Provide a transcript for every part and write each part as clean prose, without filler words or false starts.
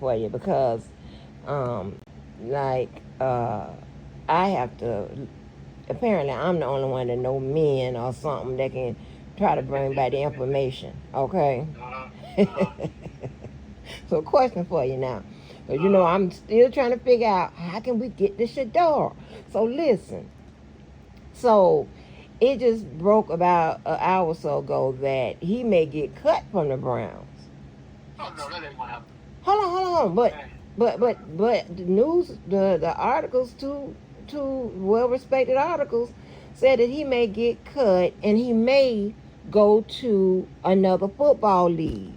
for you because, um, like, I have to. Apparently, I'm the only one that know men or something that can try to bring back the information. Okay. Uh-huh. Uh-huh. So, question for you now, because Uh-huh. I'm still trying to figure out how can we get the Shador. So, listen. So, it just broke about an hour or so ago that he may get cut from the Browns. Oh no, that ain't gonna happen. Hold on. But Hey. but but but the news, the articles, two well respected articles said that he may get cut and he may go to another football league,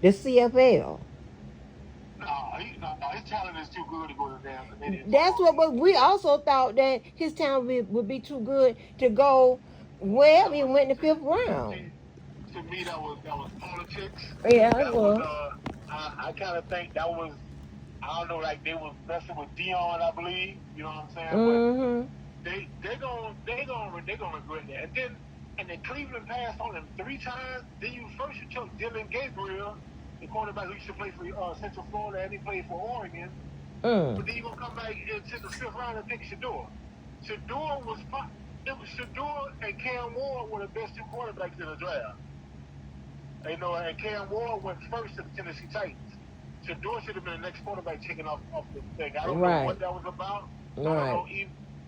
the CFL. No, his talent is too good to go to the damn Canadian That's Football what. League. But we also thought that his talent would be too good to go. Well, That he was went in the fifth see, round. to me that was politics. Yeah, it That was was. I kind of think that was I don't know like they was messing with Dion, I believe. You know what I'm saying? But Mm-hmm. they gonna regret that. And then Cleveland passed on him 3 times. Then you took Dylan Gabriel, the quarterback who used to play for Central Florida and he played for Oregon. Mm. But then you gonna come back into the fifth round and pick Shador. Shador was it was Shador and Cam Ward were the best two quarterbacks in the draft. And Cam Ward went first to the Tennessee Titans. Shador should have been the next quarterback taken off the thing. I don't know Right. what that was about. I don't Right. know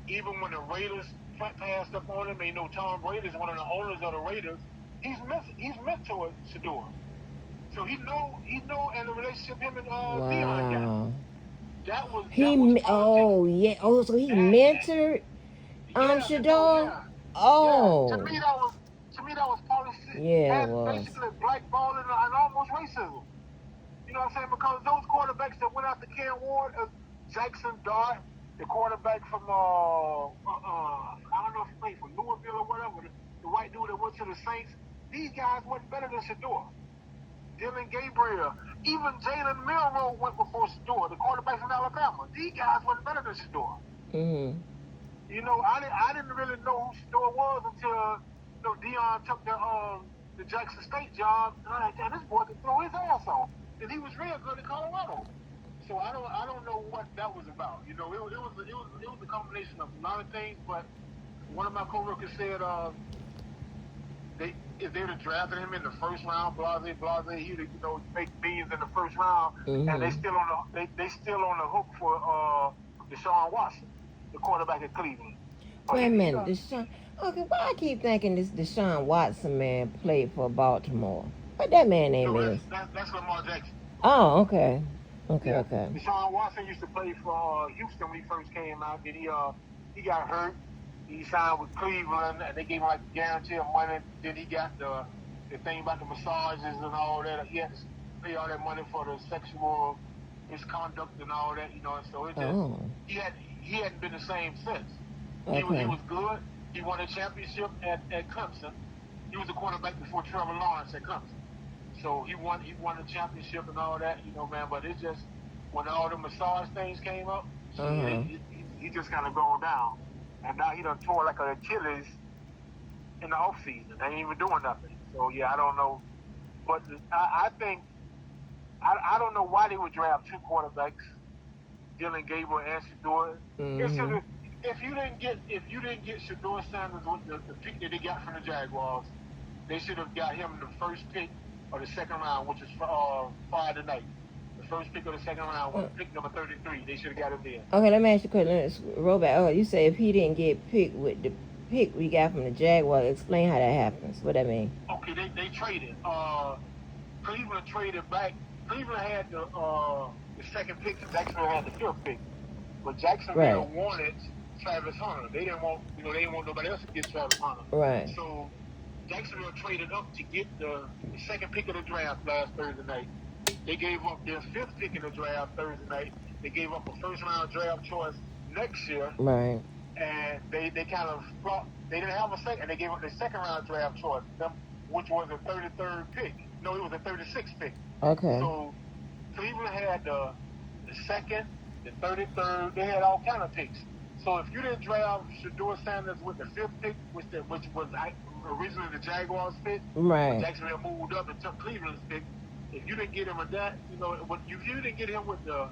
even when the Raiders passed up on him. And Tom Brady is one of the owners of the Raiders. He's mentored Shador, so he know, and the relationship him and Dion got. Wow. That was politics. Oh yeah. Oh, so he And mentored yeah, Shador. yeah. Oh To me that was politics yeah, it and was. basically blackballing and almost racism. You know what I'm saying? Because those quarterbacks that went after Cam Ward, Jackson Dart, the quarterback from I don't know if he played for Louisville or whatever, the white dude that went to the Saints. These guys wasn't better than Shador. Dylan Gabriel, even Jalen Milroe went before Shador, the quarterback from Alabama. These guys wasn't better than Shador. Mhm. I didn't really know who Shador was until Dion took the Jackson State job, and I like, damn, this boy can throw his ass off, and he was real good in Colorado. So I don't know what that was about. It was a combination of a lot of things, but one of my coworkers said they if they'd have drafted him in the first round, blase, he'd make millions in the first round, and Mhm. they still on the hook for Deshaun Watson, the quarterback at Cleveland. But Wait a he minute, Deshaun. Okay, why I keep thinking this Deshaun Watson man played for Baltimore? What that man name no, is? that's Lamar Jackson. Oh, okay. Okay, Yeah, okay. Deshaun Watson used to play for Houston when he first came out. Then he got hurt. He signed with Cleveland, and they gave him like a guarantee of money. Then he got the thing about the massages and all that. He had to pay all that money for the sexual misconduct and all that. And so it just Oh, he hadn't been the same since. He okay. was good. He won a championship at Clemson. He was a quarterback before Trevor Lawrence at Clemson. So he won the championship and all that, man. But it's just when all the massage things came up, Uh huh. he just kind of gone down, and now he done tore like an Achilles in the off season. They ain't even doing nothing. So yeah, I don't know, but I think I don't know why they would draft two quarterbacks, Dylan Gabriel and Shador. It should Mhm. have. If you didn't get Shador Sanders with the pick that they got from the Jaguars, they should have got him the first pick of the second round, which is Friday night. The first pick of the second round was Uh, pick number 33. They should have got him there. Okay, let me ask you a question. Let's roll back. Oh, you say if he didn't get picked with the pick we got from the Jaguar, explain how that happens. What that mean? Okay, they traded. Cleveland traded back. Cleveland had the second pick, and Jacksonville had the fifth pick. But Right. Jacksonville wanted Travis Hunter. They didn't want nobody else to get Travis Hunter. Right. So Jacksonville traded up to get the second pick of the draft last Thursday night. They gave up their fifth pick in the draft Thursday night. They gave up a first round draft choice next year, Right. and they kind of flopped. They didn't have a second, and they gave up their second round draft choice, which was a 33rd pick. No, it was a 36th pick. Okay. So Cleveland had the second, the 33rd. They had all kind of picks. So if you didn't draft Shador Sanders with the fifth pick, which was originally the Jaguars pick, but Right. Jacksonville moved up and took Cleveland's pick, if you didn't get him with that, if you didn't get him with the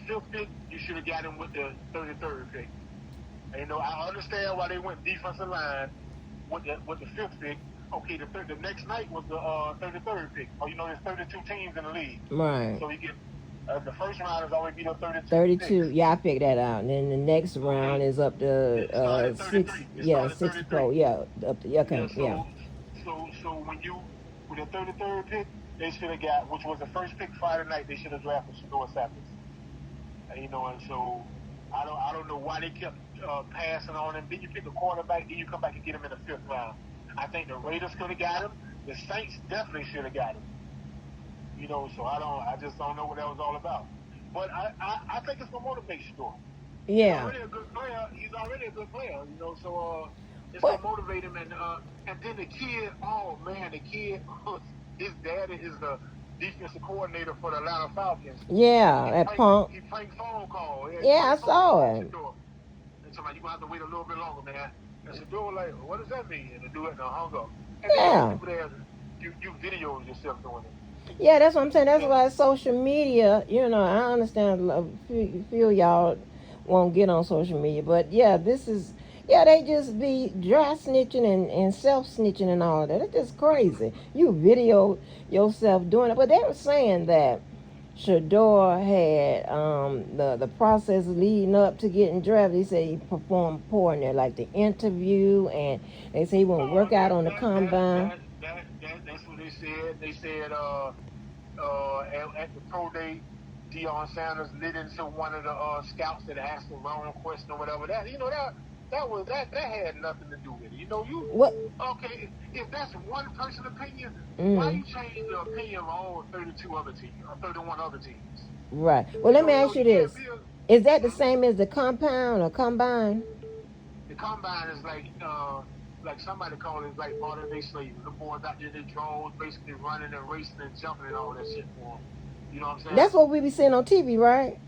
fifth pick, you should have got him with the 33rd pick. And, I understand why they went defensive line with the fifth pick. Okay, the next night was the 33rd pick. There's 32 teams in the league. Right. So you get the first round is always be the 32. 32. Picks. Yeah, I picked that out. And then the next round is up to It started 6. 33. It Yeah, started 64. 33. Yeah, up to okay. Yeah. So when you with the 33rd pick, they should have got, which was the first pick Friday night. They should have drafted Shedeur Sanders. And so I don't know why they kept passing on him. Then you pick a quarterback, then you come back and get him in the 5th round. I think the Raiders could have got him. The Saints definitely should have got him. So I just don't know what that was all about. But I think it's gonna motivate Shedeur. Yeah. He's already a good player. So it's gonna motivate him, and then the kid, his daddy is the defensive coordinator for the Atlanta Falcons. Yeah, that punk. He pranked phone call. Yeah, I saw it. And somebody, you gonna have to wait a little bit longer, man. And Shedeur was like, what does that mean? And the dude hung up. And yeah. You videos yourself doing it. Yeah, that's what I'm saying. That's why social media, I understand feel y'all won't get on social media. But yeah, they just be dry snitching and self snitching and all that. It's just crazy. You video yourself doing it. But they were saying that Shedeur had the process leading up to getting drafted. He said he performed poor in there, like the interview, and they say he won't work out on the combine. That's what they said. They said at the pro day, Deion Sanders lit into one of the scouts that asked the wrong question or whatever. That had nothing to do with it. What? Okay, if that's one person's opinion, why you change the opinion of all 32 other teams or 31 other teams? Right. Well, let me ask you this: is that the same as the compound or combine? The combine is like somebody called it like modern day slavery. The boys out there, they drones, basically running and racing and jumping and all that shit for them. You know what I'm saying? That's what we be seeing on TV, right?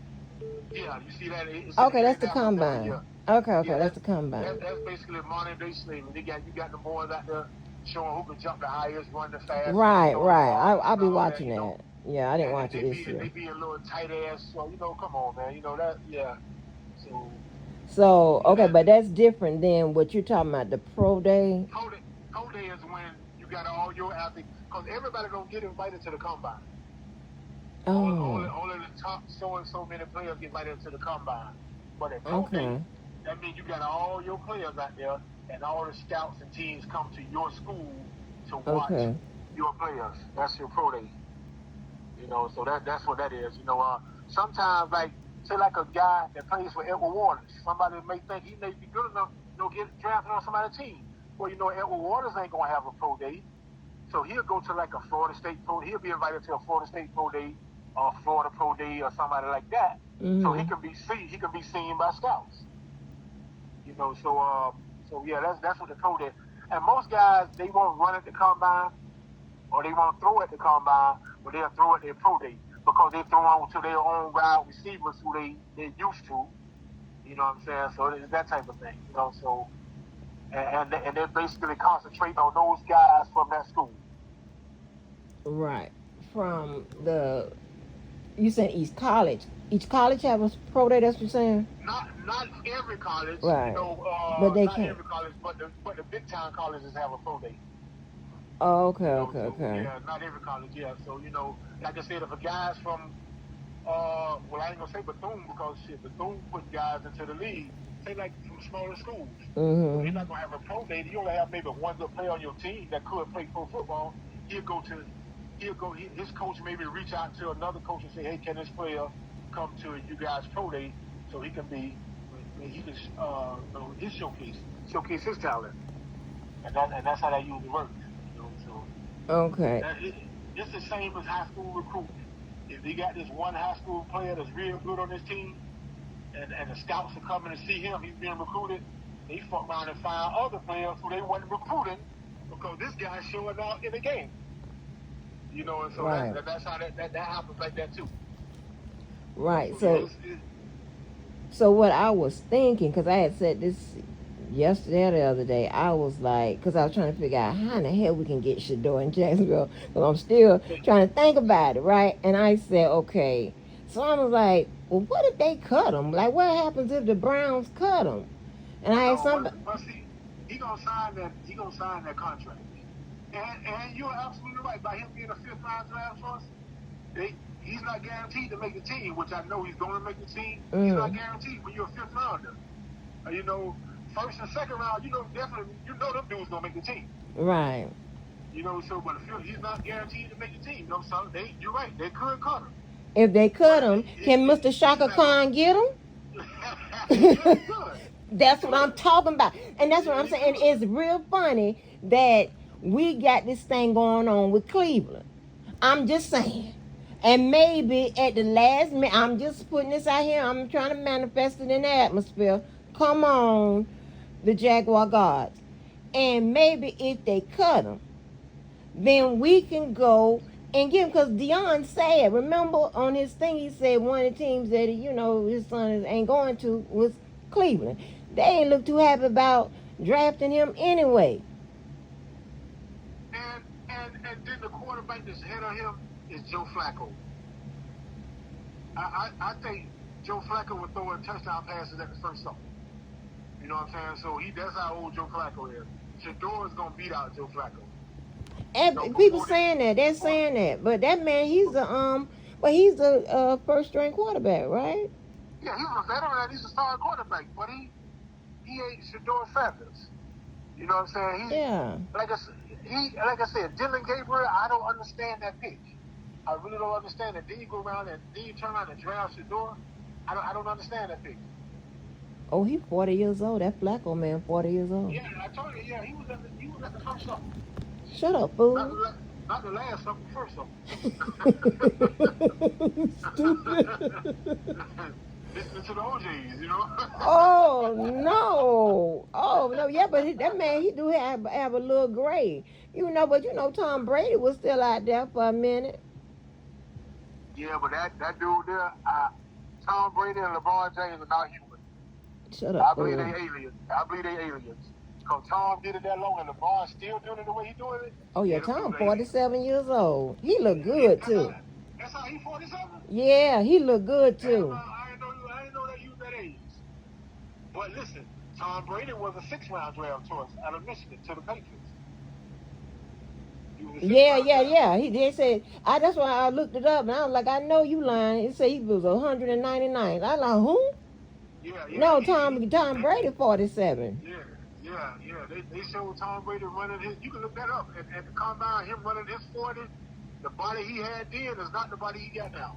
Yeah, you see that? Okay, that's the combine. Yeah. Okay, Yeah, that's the combine. That's basically modern day slavery. You got the boys out there showing who can jump the highest, run the fastest. Right. I'll be watching that. Yeah, I didn't watch it this year. They be a little tight ass, so come on, man. That, yeah. So okay, but that's different than what you're talking about, the pro day. Pro day is when you got all your athletes, because everybody don't get invited to the combine. Oh. Only the top so and so many players get invited to the combine. But at pro day, that means you got all your players out there, and all the scouts and teams come to your school to watch your players. That's your pro day. So that's what that is. Sometimes say like a guy that plays for Edward Waters, somebody may think he may be good enough, get drafted on somebody's team. Well, Edward Waters ain't gonna have a pro day, so he'll go to like a Florida State pro. He'll be invited to a Florida State pro day, or Florida pro day, or somebody like that. Mm-hmm. So he can be seen by scouts. So yeah, that's what the pro day. And most guys, they won't run at the combine, or they won't throw at the combine, but they'll throw at their pro day, because they throw on to their own wide receivers who they're used to. You know what I'm saying? So it's that type of thing. So and they basically concentrate on those guys from that school. Right. From you said East College. Each college have a pro day. That's what you're saying? Not every college. Right. But they not can't. Every college, but the big time colleges have a pro day. Oh, okay. Yeah, not every college. Yeah. So like I said, if a guy's from I ain't gonna say Bethune, because Bethune put guys into the league. Say like from smaller schools. Mm-hmm. You're not gonna have a pro day. You only have maybe one good player on your team that could play pro football. His coach maybe reach out to another coach and say, hey, can this player come to you guys pro day so he can showcase his talent. And that's how that usually works. Okay. It's the same as high school recruiting. If they got this one high school player that's real good on this team, and the scouts are coming to see him, he's being recruited, they fuck around and find other players who they wasn't recruiting because this guy's showing out in the game. And so that's how that happens like that too. Right. So what I was thinking, because I had said yesterday or the other day, I was like, because I was trying to figure out how in the hell we can get Shador in Jacksonville. Because I'm still trying to think about it, right? And I said, okay. So I was like, well, what if they cut him? Like, what happens if the Browns cut him? And I asked No, somebody, but see, he gonna sign that. He gonna sign that contract. And you're absolutely right. By him being a fifth round draft choice, he's not guaranteed to make the team. Which I know he's going to make the team. He's not guaranteed when you're a fifth rounder. You know, first and second round, you know definitely, you know them dudes gonna make the team. right. You know, so but he's not guaranteed to make the team. You know, so you're right. They could cut him. If they cut But him, can Mr. Shaka Khan get him? yeah, he could. That's what I'm talking about. And that's what I'm saying. It's real funny that we got this thing going on with Cleveland. I'm just saying. And maybe at the last minute, I'm just putting this out here. I'm trying to manifest it in the atmosphere. Come on, the Jaguar gods. And maybe if they cut him, then we can go and get him. Because Deion said, remember on his thing, he said one of the teams that, his son ain't going to was Cleveland. They ain't look too happy about drafting him anyway. And then the quarterback that's ahead of him is Joe Flacco. I think Joe Flacco would throw a touchdown passes at the first stop. You know what I'm saying? So that's how old Joe Flacco is. Shador is gonna beat out Joe Flacco. And people saying that, they're saying that, but that man, he's a first string quarterback, right? Yeah, he's a veteran. He's a star quarterback, but he ain't Shador Sanders. You know what I'm saying? Like I said, Dylan Gabriel. I don't understand that pitch. I really don't understand it. Then you go around and then you turn around and draft Shador. I don't understand that pitch. Oh, he's 40 years old. That Flacco man, 40 years old. Yeah, I told you. Yeah, he was at the first something. Shut up, fool. Not the last something, first something. Stupid. Listening to the OJs, you know. Oh no, yeah, but that man, he do have a little gray, but Tom Brady was still out there for a minute. Yeah, but that dude there, Tom Brady and LeBron James are not human. Shut up. I believe they aliens. Because Tom did it that long and LeBron still doing it the way he doing it. Oh yeah, Tom 47 years old. He look good too. That's how he 47? Yeah, he look good too. I didn't know that you was that age. But listen, Tom Brady was a 6th round draft choice out of Michigan to the Patriots. Yeah. They said that's why I looked it up and I was like, I know you lying. It said he was 199. I was like, who? Yeah. No, Tom Brady 47. Yeah. They showed Tom Brady running his. You can look that up at the combine. Him running his 40. The body he had then is not the body he got now.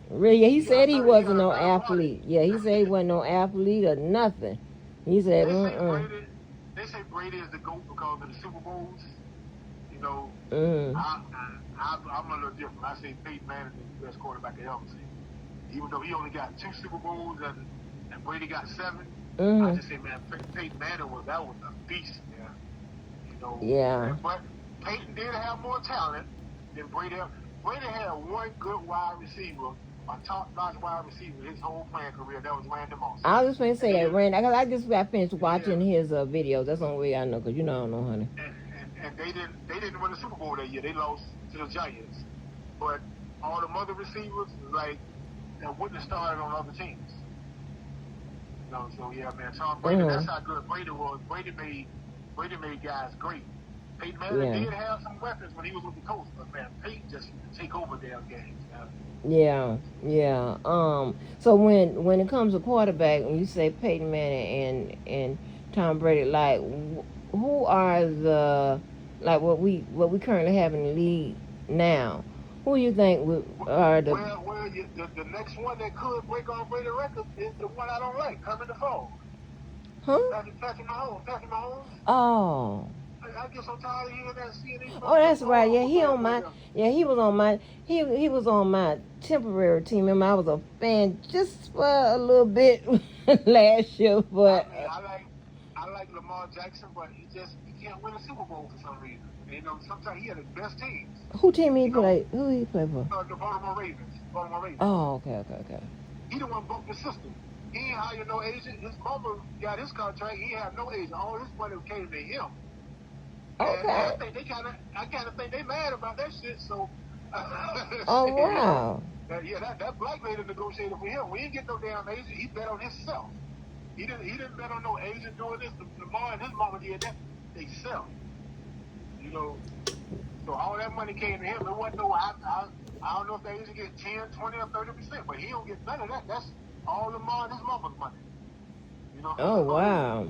Really? Yeah, he said he wasn't no athlete. Yeah, he said he wasn't no athlete or nothing. He said, They say Brady is the GOAT because of the Super Bowls. You know, I'm a little different. I say Peyton Manning is the best quarterback I ever seen. Even though he only got 2 Super Bowls and Brady got 7. I just say, man, Peyton Manning was a beast, man. You know. Yeah. But Peyton did have more talent than Brady. Brady had one good wide receiver, a top-notch wide receiver his whole playing career. That was Randy Moss. I was just going to say that, Randy, because I just got finished watching his videos. That's the only way I know, because I don't know, honey. And they didn't win the Super Bowl that year. They lost to the Giants. But all the other receivers, that wouldn't have started on other teams. You know, so yeah, man, Tom Brady, that's how good Brady was. Brady made guys great. Peyton Manning did have some weapons when he was with the Colts, but man, Peyton just take over damn games, man. Yeah. So when it comes to quarterback, when you say Peyton Manning and Tom Brady, like who are what we currently have in the league now? Who do you think are the? Well, the next one that could break all Brady records is the one I don't like, Kermit the Frog. Huh? Patrick Mahomes. Oh. I get so tired of hearing that CNN. Oh, that's right. Yeah, he on my. Yeah, he was on my. He was on my temporary team. Remember, I was a fan just for a little bit last year, but. I like Lamar Jackson, but he can't win a Super Bowl for some reason. You know, sometimes he had the best teams. Who team he played? Who he played for? The Baltimore Ravens. Oh, okay. He the one broke the system. He ain't hired no agent. His mama got his contract. He had no agent. All his money came to him. And Okay. I kind of think they mad about that shit. So, Oh wow. that black lady negotiated for him. We didn't get no damn agent. He bet on himself. He didn't bet on no agent doing this. Lamar and his mama did that themselves. You know, so all that money came to him. It wasn't no. I don't know if the agent get 10, 20, or 30%, but he don't get none of that. That's all Lamar and his mama's money. You know. Oh wow.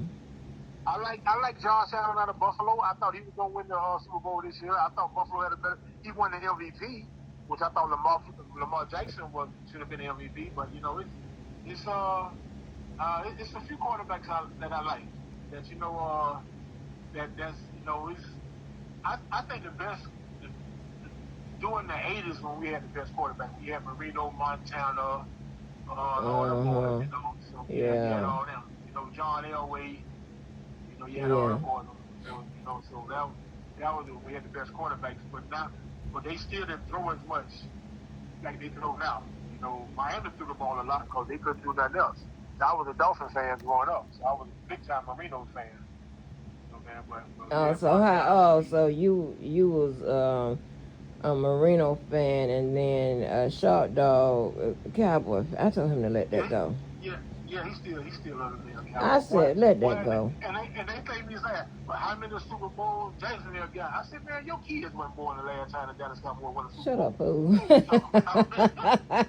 I like Josh Allen out of Buffalo. I thought he was gonna win the Super Bowl this year. I thought Buffalo had a better. He won the MVP, which I thought Lamar Jackson should have been the MVP. But you know, it's a few quarterbacks that I like. That that's it's. I think the best during the '80s when we had the best quarterback. We had Marino, Montana, all them boys. You know, so we had all them. You know, John Elway. You had all the boys, so that was we had the best quarterbacks, but they still didn't throw as much like they throw now. You know, Miami threw the ball a lot because they couldn't do nothing else. I was a Dolphin fan growing up, so I was a big time Marino fan. So you was a Marino fan and then Sharp Dog Cowboy. I told him to let that go. Yeah, he's still under there. I said, let that go. And they think he's that. But how many Super Bowls Jacksonville got? I said, man, your kids weren't born the last time the Dallas Cowboys won a Super Bowl. Shut up, fool.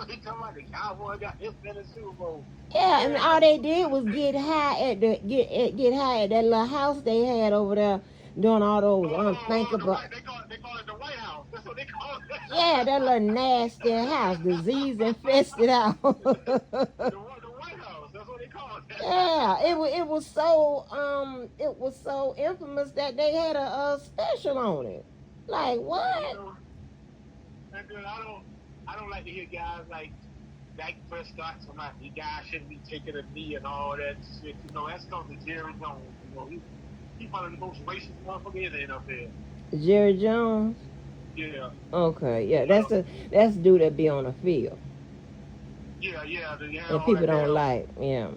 He talking about the Cowboys got his in the Super Bowl. Yeah, and all they did was get high at that little house they had over there, doing all those unthinkable. They call it the White House. That's what they call it. Yeah, that little nasty house, disease infested house. The White House. That's what they call it. Yeah, it was so infamous that they had a special on it. Like what? And then I don't like to hear guys like Dak Prescott talking about the guy shouldn't be taking a knee and all that shit. You know, that's because of Jerry Jones. You know, he's one of the most racist motherfuckers in the NFL. Jerry Jones? Yeah. Okay, yeah, that's the dude that be on the field. Yeah. And people don't like, Yeah,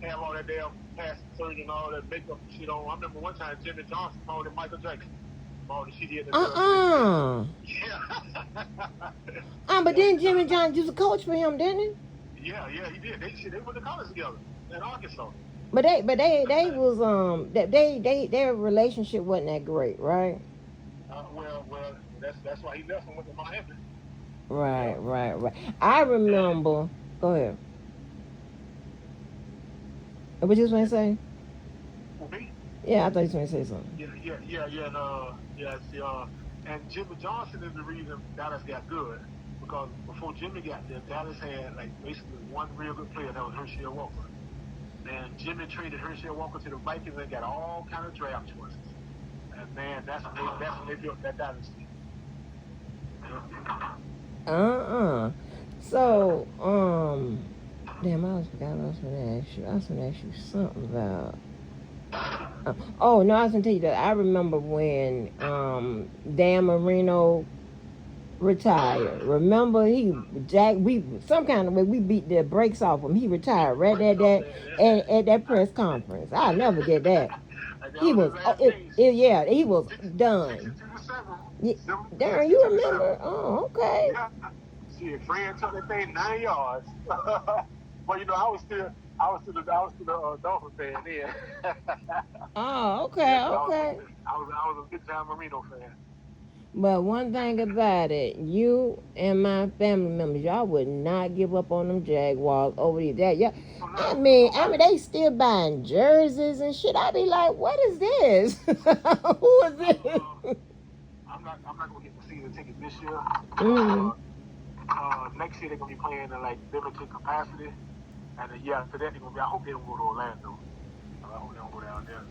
have all that damn plastic surgery and all that makeup and shit on. I remember one time Jimmy Johnson called him Michael Jackson. All the shit he had to do. Yeah. But then Jimmy Johnson used to coach for him, didn't he? Yeah, he did. They went to college together in Arkansas. But they was their relationship wasn't that great, right? Well, that's why he left and went to Miami. Right. I remember. Go ahead. What you was going to say? Me? Yeah, I thought you was going to say something. And Jimmy Johnson is the reason Dallas got good, because before Jimmy got there, Dallas had like basically one real good player, that was Herschel Walker. And Jimmy traded Herschel Walker to the Vikings and got all kind of draft choices. And man, that's when they built that dynasty. So, damn, I was going to ask you. I was going to ask you something about. Oh no, I was going to tell you that I remember when Dan Marino retired. Remember we some kind of way we beat the brakes off him. He retired right at that press conference. I'll never get that. He was he was done. Darren, you remember? Oh, okay. Yeah. Shit, Fred took that thing 9 yards. But you know, I was still the Dolphin fan then. Oh, okay. I was a big time Marino fan. But one thing about it, you and my family members, y'all would not give up on them Jaguars over that. Yeah, I mean, they still buying jerseys and shit. I be like, what is this? Who is this? I'm not gonna get the season ticket this year. Mm-hmm. Next year they're gonna be playing in like limited capacity, and the year after that they're gonna be. I hope they don't go to Orlando. I hope they don't go down there.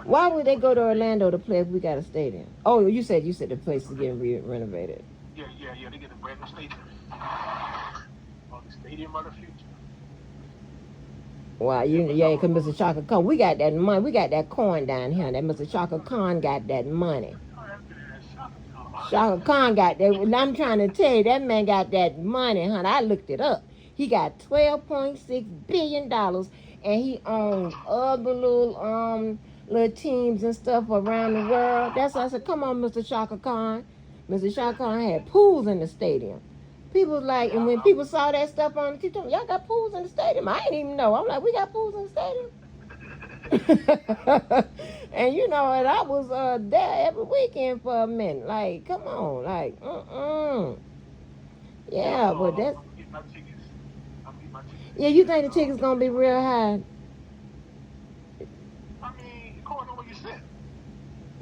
Why would they go to Orlando to play if we got a stadium? Oh, you said the place is getting renovated. Yeah. They get a brand new stadium. The stadium of the future. Wow, because Mr. Chaka Khan, we got that money. We got that coin down here. That Mr. Chaka Khan got that money. Chaka Khan got that. I'm trying to tell you, that man got that money, honey. I looked it up. He got $12.6 billion, and he owns other little teams and stuff around the world. That's why I said, come on, Mr. Shaka Khan. Mr. Shaka Khan had pools in the stadium. People like, and when people saw that stuff on the TV, y'all got pools in the stadium. I didn't even know. I'm like, we got pools in the stadium. And and I was there every weekend for a minute. Like, come on, like, yeah, but that's I'm getting my tickets. I'm getting my tickets. yeah. You think the ticket's gonna be real high? I mean, according to where you sit.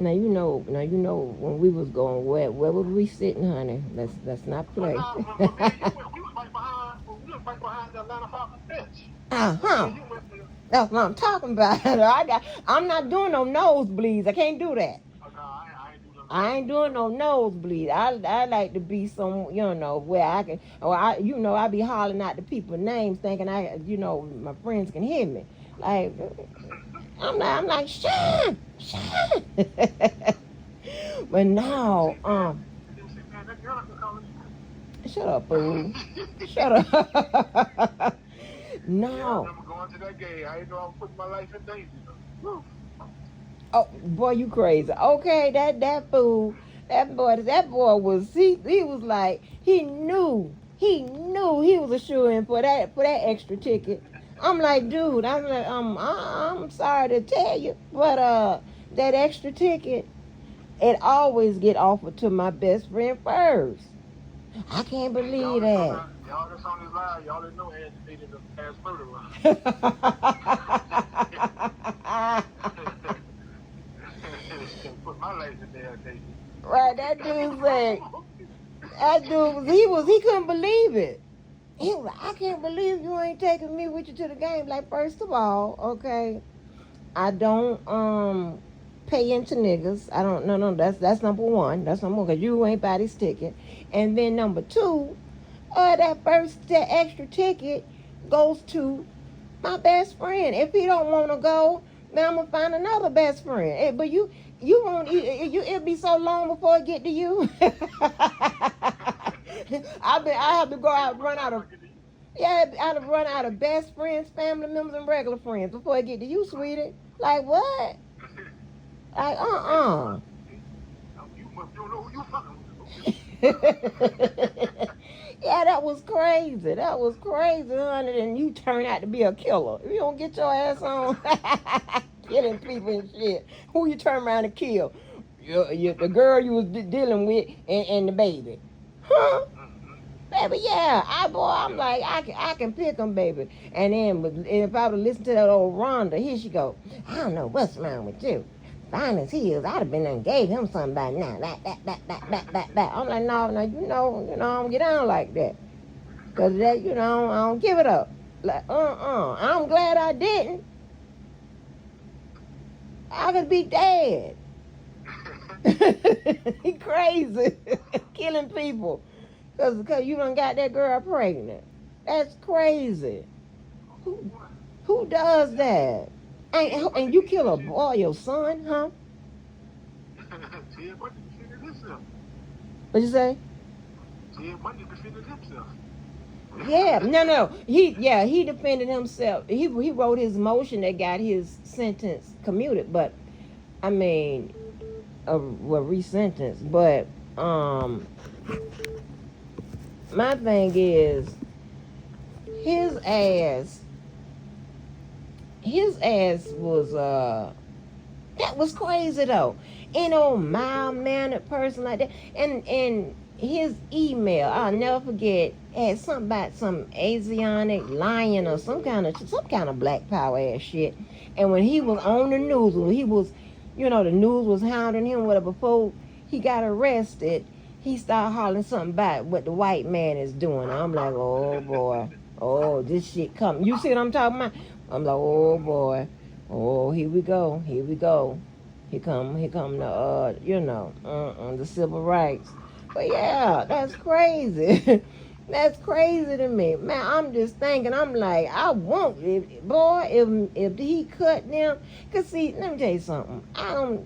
Now when we was going, where would we sitting, honey? Let's not But play. now, when me and you went, we was right behind the Atlanta Falcons bench. When me Uh-huh. and you went there, That's what I'm talking about. I'm not doing no nosebleeds. I can't do that. oh, no, I ain't do nothing. I ain't doing no nosebleed. I like to be some, where I can, or I be hollering out the people's names, thinking my friends can hear me. Like, I'm like, Sean, Sean. But no, They say, man, that girl can call shut up, fool. it. Shut up. Yeah, I No. remember going to that game. I didn't know I was putting my life in danger. Woo. Oh, boy, you crazy. Okay, that fool, that boy was he was like he knew he was a shoo-in for that extra ticket. I'm like, dude, I'm sorry to tell you, but that extra ticket, it always get offered to my best friend first. I can't believe that. Y'all that's on this live, y'all didn't know Ed dated a past murderer. Put my life in there, danger. Right, that dude said, he couldn't believe it. He was like, I can't believe you ain't taking me with you to the game. Like, first of all, okay, I don't pay into niggas. I don't no, that's number one. That's number one, because you ain't buy this ticket. And then number two, that extra ticket goes to my best friend. If he don't want to go, then I'm gonna find another best friend. But you won't. It'll be so long before it get to you. I have to go out run out of I'd run out of best friends, family members, and regular friends before I get to you, sweetie. Like what? Like You don't know who you fucking Yeah, that was crazy. That was crazy, honey. And you turn out to be a killer. You don't get your ass on killing people and shit. Who you turn around and kill? The girl you was dealing with and the baby. Huh? Baby, yeah, I'm like, I can pick them, baby. And then, if I would listen to that old Rhonda, here she go. I don't know what's wrong with you. Finest heels, I'd have been and gave him something by now. That. I'm like, no, I don't get down like that. Cause that, I don't give it up. Like, I'm glad I didn't. I could be dead. He crazy, killing people. Cause you done got that girl pregnant. That's crazy. Who does that? And you kill a boy, your son, huh? Ted Bundy defended himself. What you say? Ted Bundy defended himself. Yeah, no. He defended himself. He wrote his motion that got his sentence commuted, but I mean, resentenced. But my thing is, his ass was that was crazy though. Mild mannered person like that. And his email, I'll never forget, had something about some Asiatic lion or some kind of black power ass shit. And when he was on the news, when he was, the news was hounding him, whatever, before he got arrested, he started hollering something about what the white man is doing. I'm like, oh boy, oh, this shit coming. You see what I'm talking about? I'm like, oh boy, oh, here we go. Here come the civil rights. But yeah, that's crazy. That's crazy to me, man. I'm just thinking. I'm like, if he cut them. Cause see, let me tell you something. I'm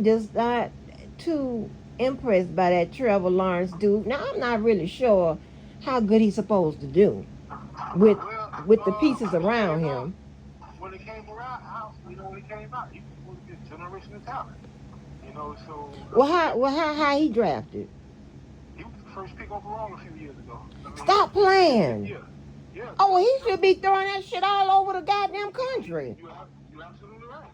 just not too impressed by that Trevor Lawrence dude. Now I'm not really sure how good he's supposed to do with Well, the pieces around him. when it came around, when it came out, he was supposed to be a generational talent. So I mean, How he drafted? he was the first pick overall a few years ago. I mean, Stop playing. yeah, yeah. Oh, well, he should be throwing that shit all over the goddamn country. You absolutely right.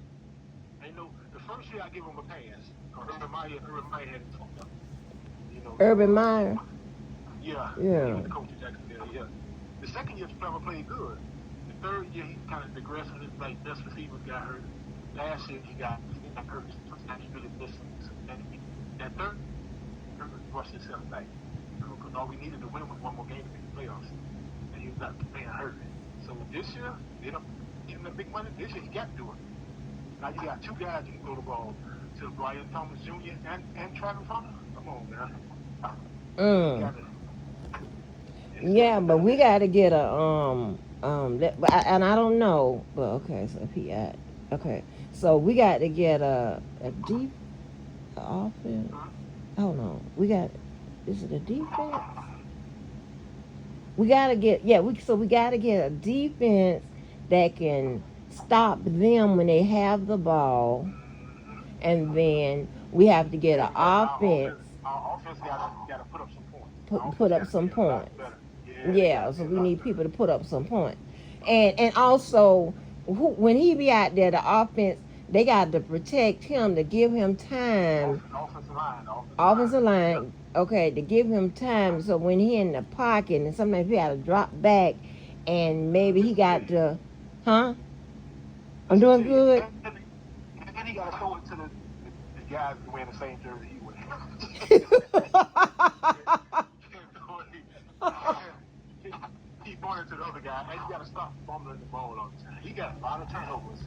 The first year I give him a pass. Urban Meyer had it fucked up. Urban Meyer. Yeah, he Yeah. was the coach of Jacksonville. Yeah. The second year, Trevor played good. The third year, he kind of digressed when his best receivers got hurt. Last year, he got hurt. He really missed him. That third, Trevor rushed himself back. Because all we needed to win was one more game to make the playoffs. And he was not playing hurt. So this year, they don't give him the big money. This year, he got to do it. Now you got two guys who can throw the ball to Brian Thomas Jr. and Travis Hunter. Come on, man. Yeah, but we got to get a and I don't know, but okay, so okay, so we got to get a deep offense. Hold on, is it a defense? We got to get we got to get a defense that can stop them when they have the ball, and then we have to get an offense. Our offense got to put up some points. Put up some points. Yeah, so we need people to put up some points. And also, when he be out there, the offense, they got to protect him, to give him time. Offensive line, okay, to give him time. So when he in the pocket, and sometimes he got to drop back, and maybe he got to, huh? I'm doing good. And then he got to throw it to the guys who wear the same jersey he wears. Keep going to the other guy, and you got to stop fumbling the ball all the time. He got a lot of turnovers.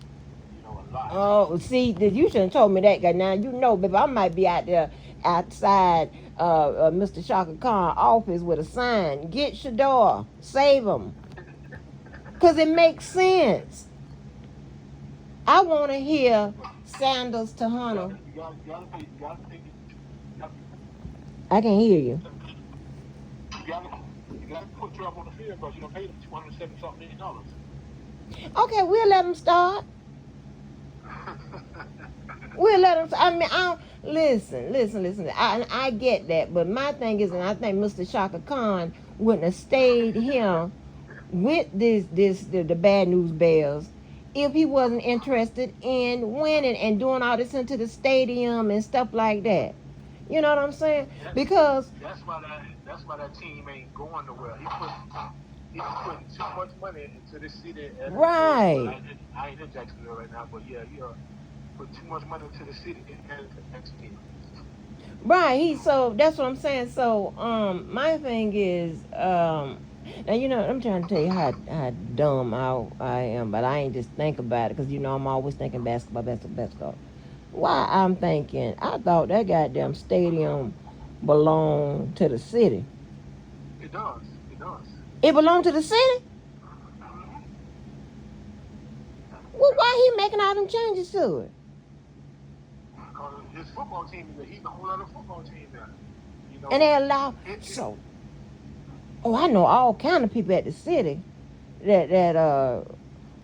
A lot. Oh, see, you shouldn't told me that, cause now you know, baby, I might be out there outside Mr. Shaka Khan office with a sign, get Shador, save him, cause it makes sense. I want to hear Sanders to Hunter. I can hear you. You got to put Trump on the field because you don't pay them $270 million. Okay, we'll let him start. We'll let him. I mean, listen. I get that, but my thing is, and I think Mr. Shaka Khan wouldn't have stayed here with the Bad News Bears if he wasn't interested in winning and doing all this into the stadium and stuff like that. You know what I'm saying? Because that's why that team ain't going nowhere. He's putting too much money into this city. Right. I ain't in Jacksonville right now, but yeah, he put too much money into the city and the next team. Right. So that's what I'm saying. So my thing is now I'm trying to tell you how dumb I am, but I ain't just think about it because I'm always thinking basketball. Why I'm thinking, I thought that goddamn stadium belonged to the city. It does. It belonged to the city? Well, why he making all them changes to it? Because his football team, he's a whole other football team there. And they allow I know all kind of people at the city that I'm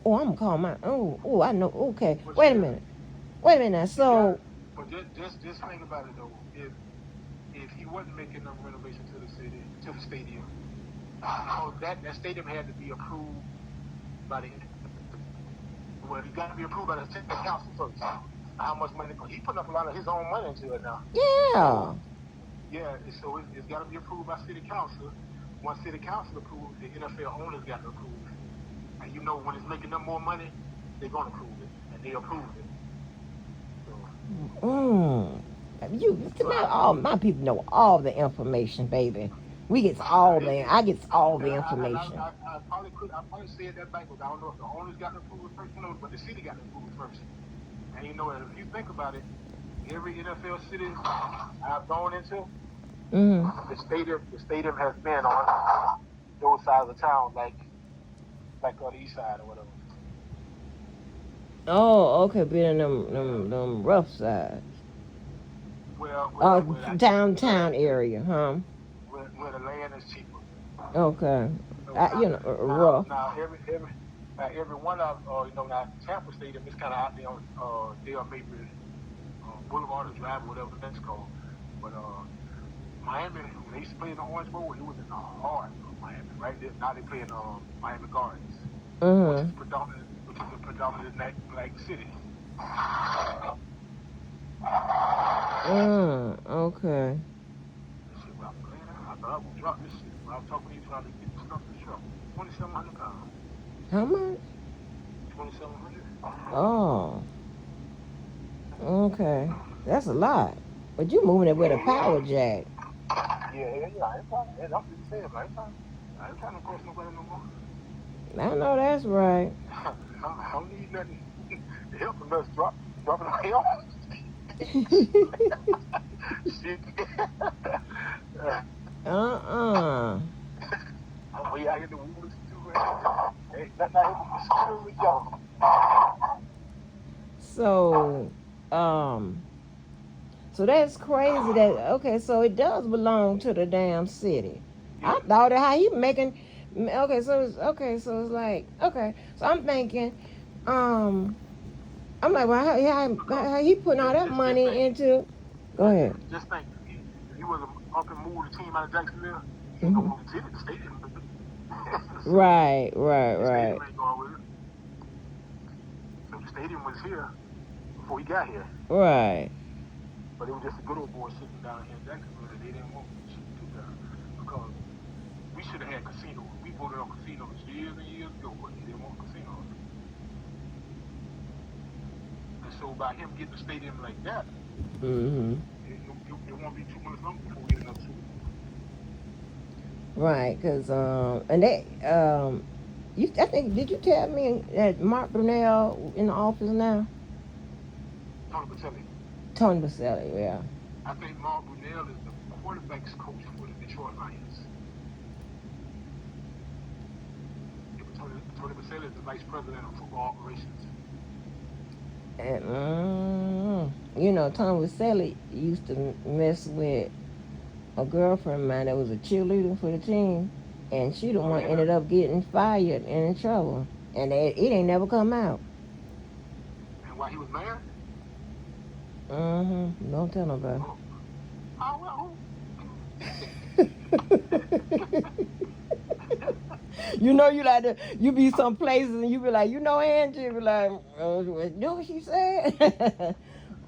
gonna call my I know. Okay, wait a minute now. So but just think about it though. If he wasn't making no renovation to the stadium, that stadium had to be approved by the it got to be approved by the city council first. How much money? He putting up a lot of his own money into it now. Yeah. Yeah, so it's got to be approved by city council. Once city council approves, the NFL owners got to approve it. And when it's making them more money, they're going to approve it, and they approve it. All my people know all the information, baby. I get all the information. I probably said that backwards. I don't know if the owners got to approve it first, but the city got to approve it first. And if you think about it, every NFL city I've gone into, the stadium has been on those sides of town, like on the east side or whatever. Oh, okay, being them rough sides. Well, downtown area, huh? Where the land is cheaper. Okay. So You know, rough. now every one of now Tampa Stadium is kind of out there on Dale Mabry Boulevard or Drive, whatever that's called. But Miami, when they used to play in the Orange Bowl, it was in the heart of Miami, right there. Now they play in Miami Gardens, which is Mhm. a predominant black city. Okay. Shit, well, man, I thought I would drop this shit. When I was talking to you, trying to get this stuff in the truck. 2,700 pounds. How much? 2,700. Oh. Okay. That's a lot. But you moving it with a power jack. Yeah. I ain't trying. I'm just saying, I ain't trying to cost nobody no more. I know that's right. I don't need nothing to help unless dropping a hell. Shit. uh-uh. Oh, yeah, I get the wheels too. Hey, nothing I help with scooter with y'all. So, so that's crazy that, okay, so it does belong to the damn city. I Yeah. thought that how he making, okay, so it's like, okay, so I'm thinking, um, I'm like, well, Because how he putting all that just money think, into, go ahead. just think, if he was up and moved the team out of Jacksonville, he ain't gonna Hmm. move the stadium. So Right, right, the stadium right, ain't going with it. So the stadium was here before he got here. right. But it was just a good old boy sitting down here in Jacksonville that they didn't want shit to do down because we should have had casinos. We voted on casinos years and years ago, but they didn't want casinos. And so by him getting a stadium like that, Mm-hmm. it won't be 2 months long before we get another Super Bowl. Right, cause and they I think did you tell me that Mark Brunell in the office now? Tony Patelli. Tony Baselli, yeah. I think Mark Brunell is the quarterbacks coach for the Detroit Lions. Tony Patelli is the vice president of football operations. And you know, Tony Baselli used to mess with a girlfriend of mine that was a cheerleader for the team, and she the Oh one yeah. ended up getting fired and in trouble, and it ain't never come out. And while he was married? Don't tell nobody. Oh, oh well. You know, you like to, you be some places and you be like, you know, Angie, be like, do what she said.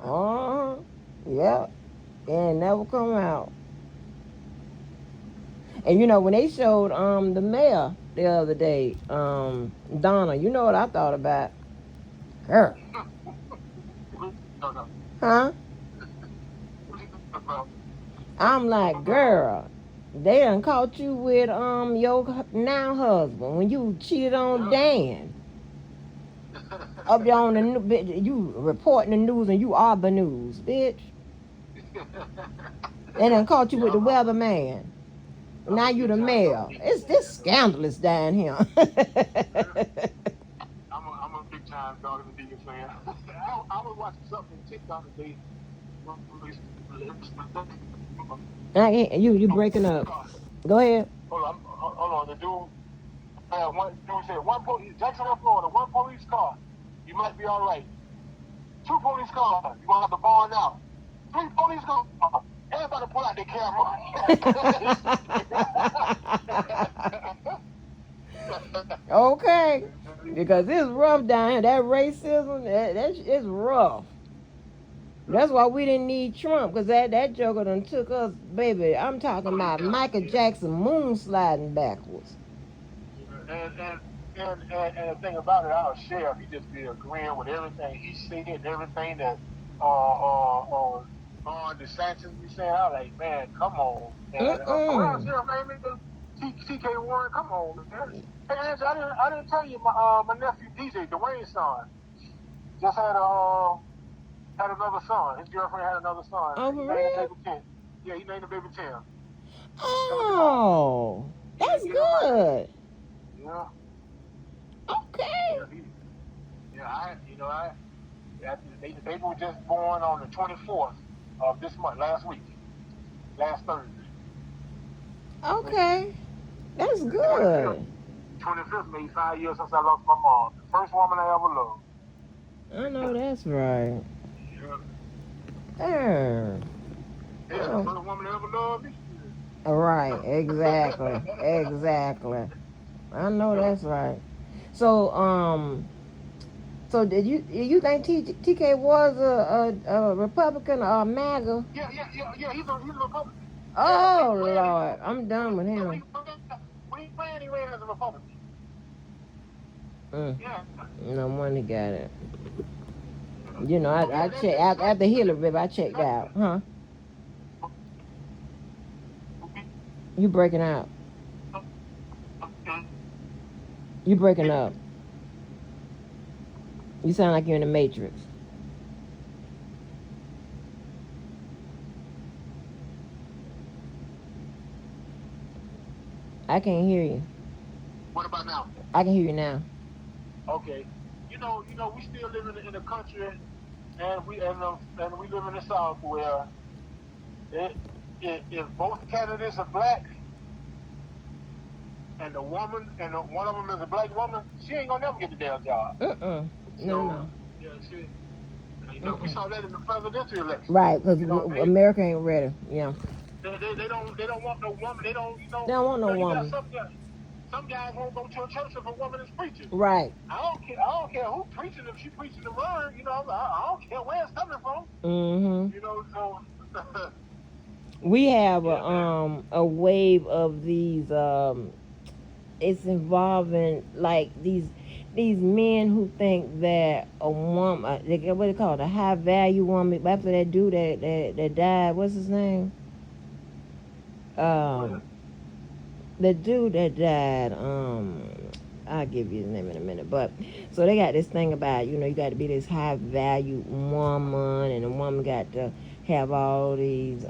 uh yeah, and never come out. And you know, when they showed the mayor the other day, Donna, you know what I thought about her, No, no. huh? What you talking about? I'm like, girl, they done caught you with your now husband when you cheated on Yeah. Dan. Up there on the you reporting the news and you are the news, bitch. They done caught you Yeah, with the weatherman. I'm Now a you big the time dog mayor. Deacon It's fan, this though. scandalous down here. Yeah. I'm a big time dog Deacon fan. I was watching something on TikTok today. You breaking up. Go ahead. Hold on. The dude, said one police, Jacksonville, Florida, one police car, you might be all right. Two police cars, you gonna have to bond out. Three police cars, everybody pull out their camera. Okay. Because it's rough down here. That racism, that is rough. That's why we didn't need Trump, because that joker done took us, baby. I'm talking Oh about yeah, Michael yeah. Jackson moon sliding backwards. And the thing about it, our sheriff, he just be agreeing with everything he said, everything that on DeSantis be saying. I'm like, man, come on, man. Around Mm-mm. sheriff name is TK Warren. Come on, man. Hey, Angela, I didn't tell you my nephew DJ Dwayne's son just had another son. His girlfriend had another son. Oh, He for named the real? baby Tim. Yeah, he named the baby Tim. Timothy Hall. Oh, Yeah, that's get him right. good. Yeah, Okay. yeah, the baby was just born on the 24th of this month, last week, last Thursday. Okay. That's The 25th, good. 25th made 5 years since I lost my mom. The first woman I ever loved. I know that's right. Yeah, There. yeah, the Oh, first woman I ever loved. right. Exactly. Exactly. I know that's right. So, so did you think TK was a Republican or a MAGA? Yeah. He's a Republican. Yeah, Oh Lord, I'm done with when him. he ran, he ran as a Republican. Mm, Yeah. no money got it. You know, So I yeah, checked that's right. after Hillary, baby. I checked out, huh? You breaking out? You breaking up? You sound like you're in the Matrix. I can't hear you. What about now? I can hear you now. Okay. We still live in a country, and we live in the South where it, if both candidates are black, and the woman one of them is a black woman, she ain't gonna never get the damn job. No, So no. yeah, we saw that in the presidential election. Right, because You know, America ain't ready. Yeah, they don't want no woman. They don't they don't want no you got woman. some guys won't go to a church if a woman is preaching. Right. I don't care who preaching if she preaching the word. I don't care where it's coming from. Mm-hmm. So We have yeah, man. a wave of these it's involving like these men who think that a woman, what they call it, a high value woman. After that dude that died, what's his name? Well, The dude that died. I'll give you his name in a minute. But so they got this thing about you got to be this high value woman, and a woman got to have all these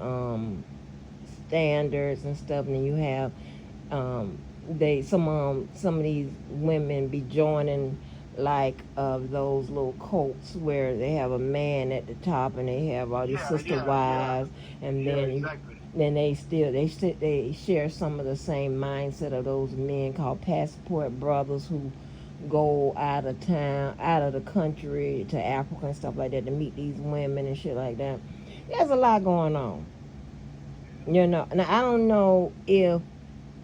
standards and stuff, and then you have they some of these women be joining like those little cults where they have a man at the top and they have all these sister wives, and yeah, then exactly. they share some of the same mindset of those men called passport brothers who go out of town, out of the country to Africa and stuff like that to meet these women and shit like that. There's a lot going on. Now I don't know if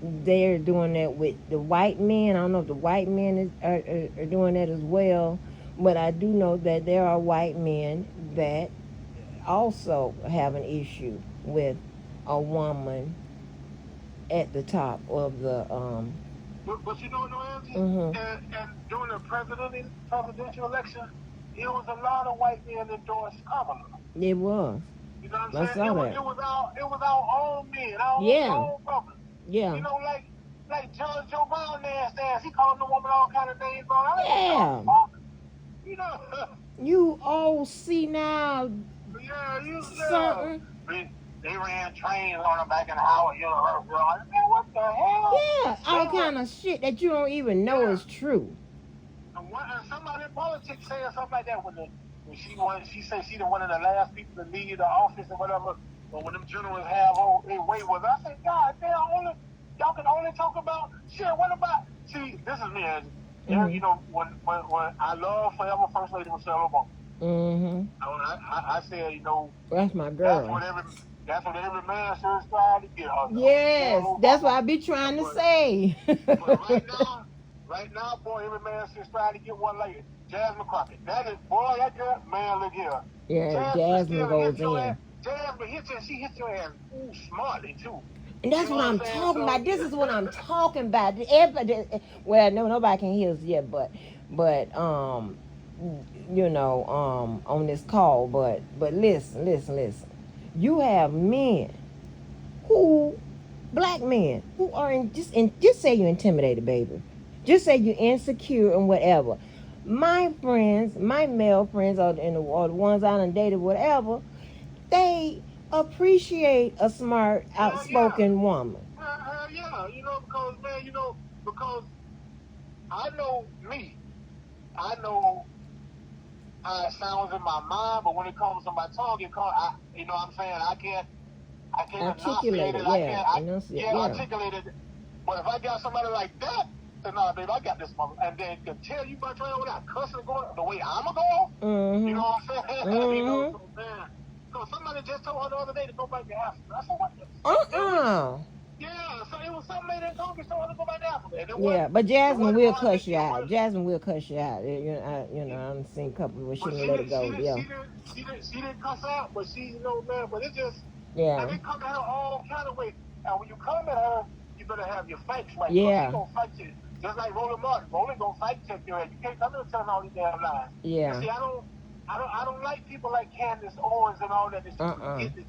they're doing that with the white men. I don't know if the white men are doing that as well, but I do know that there are white men that also have an issue with a woman at the top of the But no, Angie, mhm. and during the presidential election, it was a lot of white men endorsed Kamala. It was. You know what I I'm saying? saw that. It was our own men, our Yeah. own brothers. Yeah. Like Joe Brown nasty ass. He called the woman all kind of names. I ain't Yeah. fuck. You know. You old senile Yeah, something. they ran trains on them back in Howard University. Man, what the hell? Yeah. All kind of shit that you don't even know Yeah. is true. And somebody in politics saying something like that when she said she one of the last people to leave the office or whatever. But when them generals have their way with her, I said, God damn, y'all can only talk about shit. What about? See, this is me. Mm-hmm. When I love forever First Lady Michelle Obama. Mm-hmm. I said, That's my that's girl. what every man should strive to get her. Yes, Michelle that's what Obama. I be trying to But, say. but right now, boy, every man should strive to get one lady. Jasmine Crockett. That is, boy, that girl, man, look here. Yeah, Jasmine Jasmine still goes hits your in. ass. Jasmine hits you, she hits your ass smartly, too. And that's You know what what I'm I'm saying? talking about. This is what I'm talking about. Everybody, well, no, nobody can hear us yet, but on this call, but listen. You have men who, black men who are just say you're intimidated, baby. Just say you're insecure and whatever. My friends, my male friends, or the ones I done dated, whatever, they appreciate a smart, Hell yeah. outspoken woman. Hell yeah. Because, man, because I know me. I know how it sounds in my mind, but when it comes to my tongue, you know what I'm saying? I can't Articulate enunciate it, it. yeah. I can't articulate it. But if I got somebody like that, then nah, baby, I got this mother, and then can tell you my train without cussing and going the way I'ma go. Mm-hmm. You know what I'm saying? Mm-hmm. You know, so man. So somebody just told her the other day to go back to Africa. I said, what? Yeah, so it was some lady in Congress told her to go back to Africa. And Yeah, but Jasmine will cuss you out. Jasmine will cuss you out. I've seen a couple where she didn't let it go. She didn't cuss out, but she, man, but it just, yeah. and they come at her all kind of ways. And when you come at her, you better have your facts right. Yeah. She gonna fight you. Just like Roland Martin. Roland gonna fight check your head. You can't come in and tell all these damn lies. Yeah. And see, I don't like people like Candace Owens and all that. That you forget that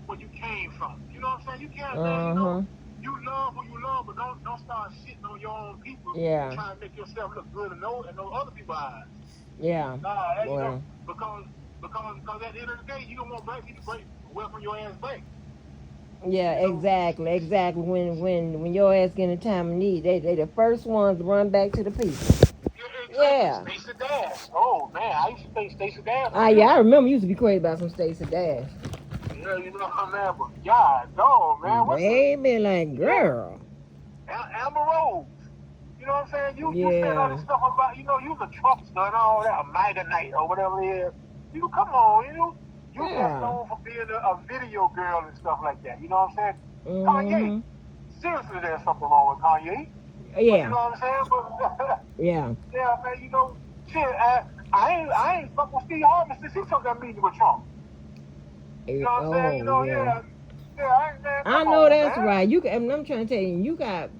where you came from. You know what I'm saying? You can't, man, you love who you love, but don't start shitting on your own people. Yeah. Trying to make yourself look good in those other people's eyes. Yeah. Nah, because at the end of the day, you don't want black people to break away from your ass back. Yeah, exactly. When your ass get in time of need, they the first ones to run back to the people. Yeah. Stacey Dash. Oh man, I used to think Stacey Dash. Yeah, I remember you used to be crazy about some Stacey Dash. Yeah, man, but God, no, man. Baby, like, girl. Amber Rose. You know what I'm saying? You said all this stuff about, you was a Trumpster and all that, a MAGA night or whatever it is. You come on, you just known for being a video girl and stuff like that. You know what I'm saying? Kanye. Seriously, there's something wrong with Kanye. Yeah. But you know what I'm saying? But, yeah. Yeah, man, shit, I ain't fuck with Steve Harvey since he took that meeting with Trump. You know what I'm saying? I know that's right. I'm trying to tell you, you got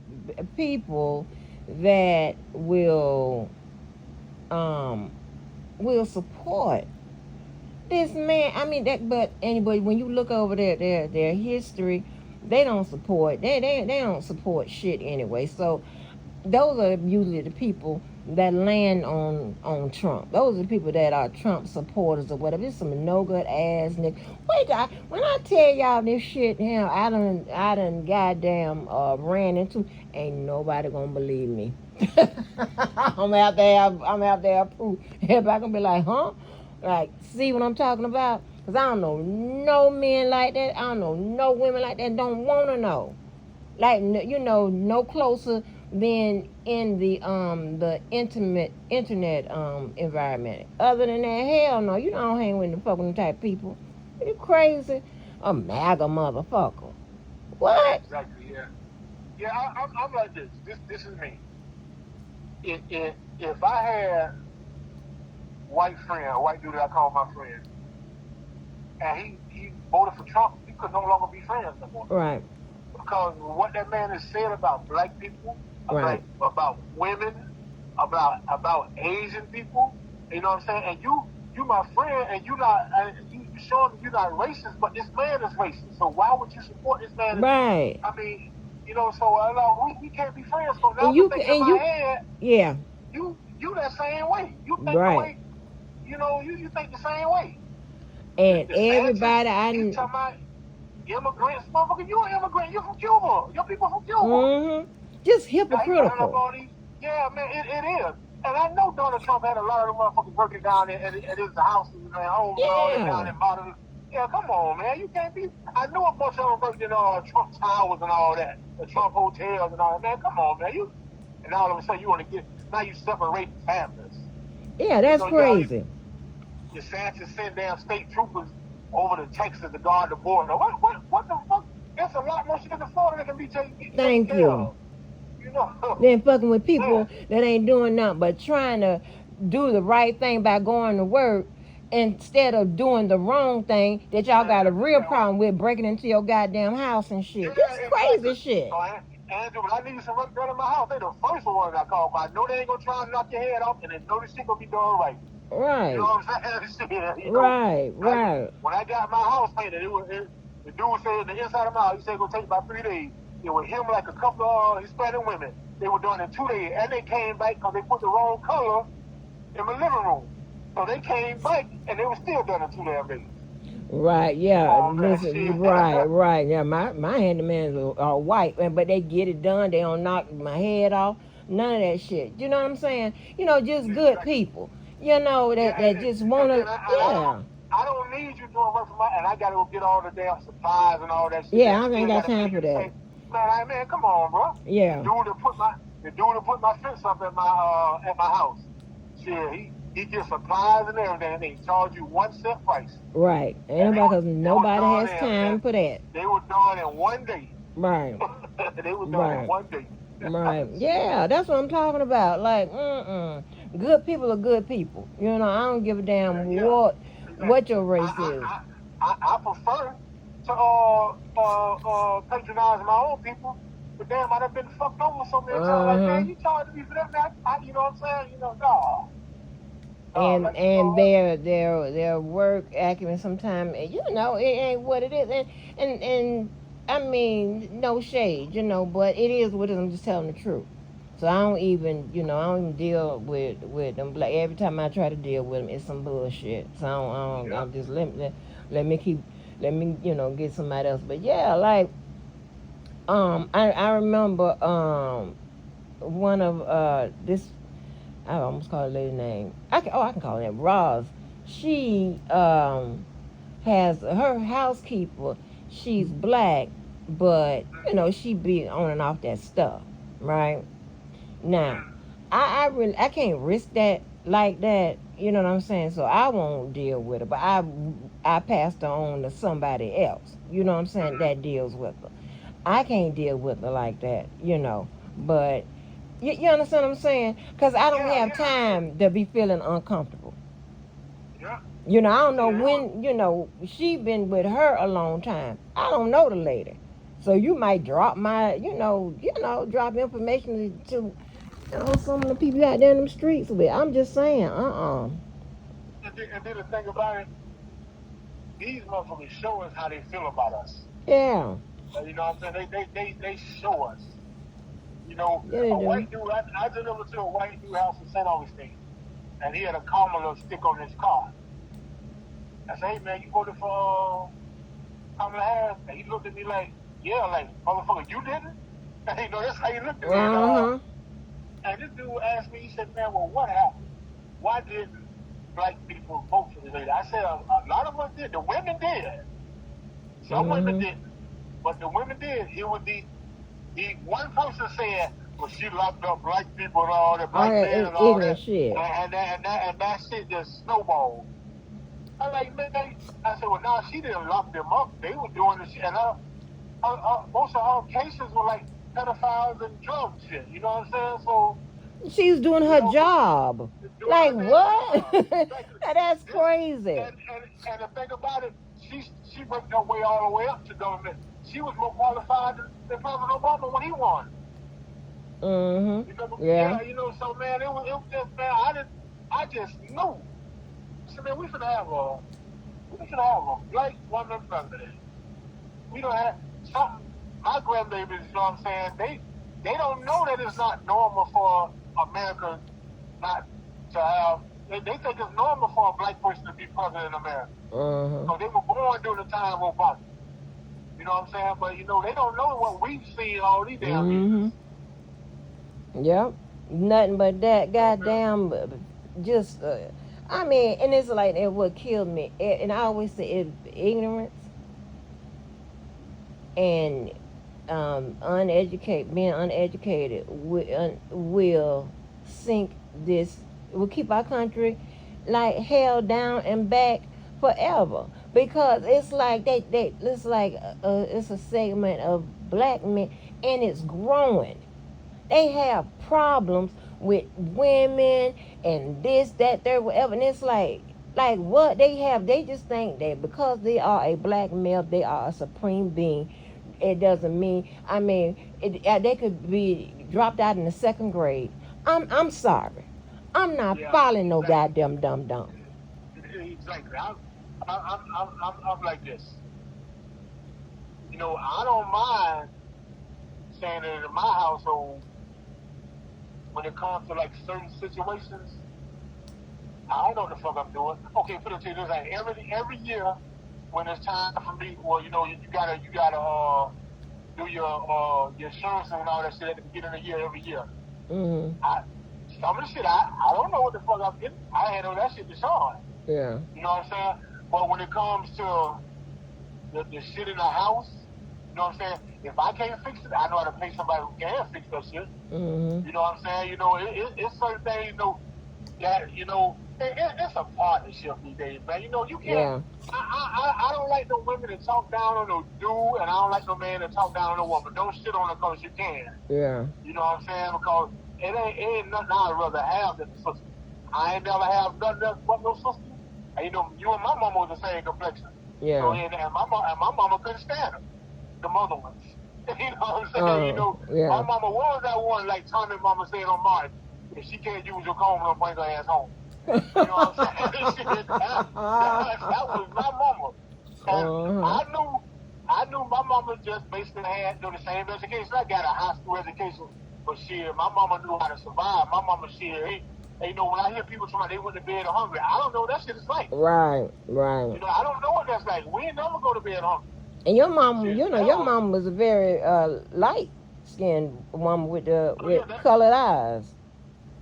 people that will support this man. I mean but anybody, when you look over their history, they don't support. They don't support shit anyway. So those are usually the people that land on Trump. Those are the people that are Trump supporters or whatever. It's some no good ass nigga. Wait, when I tell y'all this shit, I done goddamn ran into. Ain't nobody gonna believe me. I'm out there proof. Everybody gonna be like, huh? Like, see what I'm talking about? Cause I don't know no men like that. I don't know no women like that. Don't wanna know. Like, no closer than in the intimate internet environment. Other than that, hell no, you don't hang with the fucking type of people. You crazy? A MAGA motherfucker. What? Exactly. Yeah. Yeah. I'm like this. This is me. If I had a white dude that I call my friend, and he voted for Trump, we could no longer be friends no more. Right. Because what that man has said about black people, right, about women, about Asian people, you know what I'm saying? And you my friend, and you showing you're not racist, but this man is racist. So why would you support this man? Right. I mean, so we can't be friends. So now you yeah. You that same way. You think right. the way, you think the same way. And everybody talking about immigrants, motherfucker. You an immigrant. You're from Cuba. Your people from Cuba. Mm-hmm. Just hypocritical. Yeah, man, it is. And I know Donald Trump had a lot of them motherfuckers working down at his houses and homes and all that down in Modern. Yeah, come on, man. You can't be. I know a bunch of them worked in Trump Towers and all that, the Trump hotels and all that. Man, come on, man. And all of a sudden you want to now you separate families. Yeah, that's crazy. Your DeSantis send down state troopers over to Texas to guard the border. What the fuck? There's a lot more shit in Florida that can be taken. Thank you. Then fucking with people that ain't doing nothing but trying to do the right thing by going to work instead of doing the wrong thing that y'all got a real problem with, breaking into your goddamn house and shit. This is crazy shit. Andrew, when I need some work done in my house, they the first one I call. I know they ain't gonna try and knock your head off, and they know this shit gonna be done right. Right. You know what I'm saying? Right. When I got my house painted, the dude said the inside of my house, he said it gonna take about 3 days. It was him like a couple of Hispanic women. They were doing it in 2 days, and they came back because they put the wrong color in my living room. So they came back, and they were still done in 2 damn days. Right, yeah. Listen, right. Yeah, my handymans are white, but they get it done. They don't knock my head off. None of that shit. You know what I'm saying? Just good people. That just want to, yeah. I don't need you doing work for and I got to go get all the damn supplies and all that shit. Yeah, I ain't got time for that. Man, come on, bro. Yeah. The dude that put my fence up at my house. Shit, he gets supplies and everything. And they charge you 1 cent price. Right. And Because nobody has time for that. They were done in 1 day. Right. They were done in 1 day. Right. Yeah, that's what I'm talking about. Like, good people are good people. You know, I don't give a damn what your race is. I prefer to patronize my own people, but damn, I done been fucked over so many times. Like, man, you charging me for that, man? You know what I'm saying? You know, no. And their work acumen sometimes, you know, it ain't what it is. And I mean, no shade, you know, but it is what it is. I'm just telling the truth. So I don't even, you know, I don't even deal with them. Like every time I try to deal with them, it's some bullshit. So I don't I'm just let me, you know, get somebody else. But yeah, like I remember one of this, I almost call her lady name. I can call her that, Roz. She has her housekeeper. She's black, but you know she be on and off that stuff, right? Now, I can't risk that like that. You know what I'm saying? So I won't deal with her, but I passed her on to somebody else. You know what I'm saying? That deals with her. I can't deal with her like that. You know, but you understand what I'm saying? Because I don't have time to be feeling uncomfortable. Yeah. You know, I don't know when, you know, she been with her a long time. I don't know the lady. So you might drop my, drop information to some of the people out there in the streets with. I'm just saying, And then the thing about it, these motherfuckers show us how they feel about us. Yeah. You know what I'm saying? They show us. You know, Yeah, a white dude, I delivered to a white dude house in St. Augustine, and he had a Kamala stick on his car. I said, hey man, you voted for Kamala Harris? And he looked at me like, yeah, like, motherfucker, you didn't? And you know, that's how he looked at me. And this dude asked me, he said, man, well, what happened? Why didn't black people vote for this lady? I said, a lot of us did. The women did. Some women didn't. But the women did. It was the one person said, well, she locked up black people and all that, black men and all that. Shit. And that shit just snowballed. I like, man, I said, well, no, she didn't lock them up. They were doing the shit. And most of her cases were like pedophiles and drug shit. You know what I'm saying? So she's doing her job. Like what? That's crazy. And the thing about it, she worked her way all the way up to government. She was more qualified than President Obama when he won. Yeah. You know, so man, it was just, man, I just knew. So man, we should have a black woman president. We don't have something. My grandbabies, you know what I'm saying? They don't know that it's not normal for America not to have. They think it's normal for a black person to be president in America. So they were born during the time of Obama. You know what I'm saying? But you know, they don't know what we've seen all these damn years. Yep. Nothing but that goddamn just I mean, and it's like it what killed me. And I always say ignorance and being uneducated will sink this, will keep our country like held down and back forever, because it's like it's like it's a segment of black men, and it's growing. They have problems with women and this, that, third, whatever, and it's like what they just think that because they are a black male, they are a supreme being. It doesn't mean, I mean, they could be dropped out in the 2nd grade. I'm sorry, I'm not following no goddamn dumb. Exactly. I'm like this. You know, I don't mind saying that in my household, when it comes to like certain situations, I don't know what the fuck I'm doing. Okay, put it to you this, like every year when it's time for me, well, you know, you gotta do your insurance and all that shit at the beginning of the year every year. Some of the shit I don't know what the fuck I'm getting. I handle that shit to Sean. Yeah. You know what I'm saying? But when it comes to the shit in the house, You know what I'm saying? If I can't fix it, I know how to pay somebody who can fix that shit. Mm-hmm. You know what I'm saying? You know, it's certain things, you know, that, you know, it's a partnership these days, man. You know, you can't. Yeah. I don't like no women that talk down on no dude, and I don't like no man that talk down on a woman. Don't shit on her because you can. Yeah. You know what I'm saying? Because it ain't nothing I'd rather have than a sister. I ain't never have nothing else but no sister. And, you know, you and my mama was the same complexion. Yeah. So, and my mama couldn't stand them, the mother ones. You know what I'm saying? You know, yeah. my mama was that one, like Tommy mama said on Martin, if she can't use your comb, don't bring her ass home. You know what I'm saying? that was my mama. And I knew my mama just basically had the same education. I got a high school education, but shit, my mama knew how to survive. My mama, shit, you know, when I hear people talking about they went to bed hungry, I don't know what that shit is like. Right. You know, I don't know what that's like. We ain't never go to bed hungry. And your mom, you know, your mom was a very light-skinned woman with colored eyes.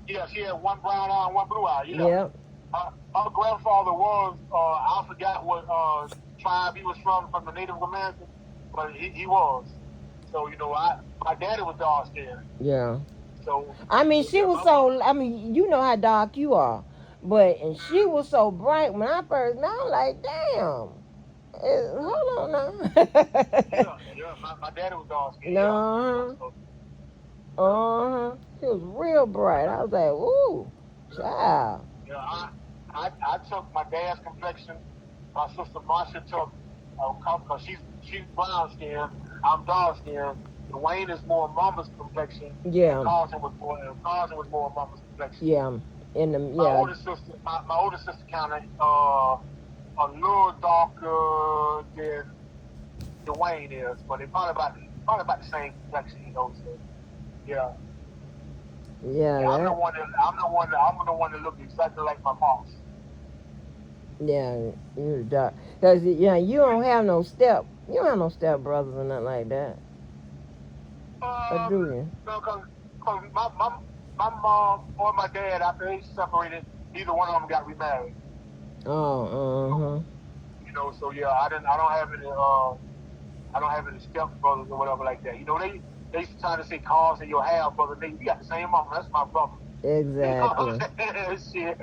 Yeah, she had one brown eye and one blue eye. Yeah. Yep. Her grandfather was, I forgot what tribe he was from the Native American, but he was. So, you know, my daddy was dark skinned. Yeah. So I mean, she was so. I mean, you know how dark you are, and she was so bright when I first met. I'm like, damn. Hold on now. yeah. My daddy was dark skinned. She was real bright. I was like, ooh, child. Yeah, I took my dad's complexion. My sister Marsha took, because she's brown skinned. I'm dark skinned. Dwayne is more mama's complexion. Yeah. Carson was more mama's complexion. Yeah. My older sister counted a little darker than Dwayne is, but they probably about the same complexion, you know. So, yeah. Yeah. I'm the one that look exactly like my mom. Yeah, you're dark. Cause you don't have no step brothers or nothing like that. Or do you? No, cause my mom or my dad, after they separated, neither one of them got remarried. Oh, You know, so yeah, I don't have any step brothers or whatever like that. You know, they used to try to say cars and your half brother. We got the same mama. That's my brother. Exactly. Shit.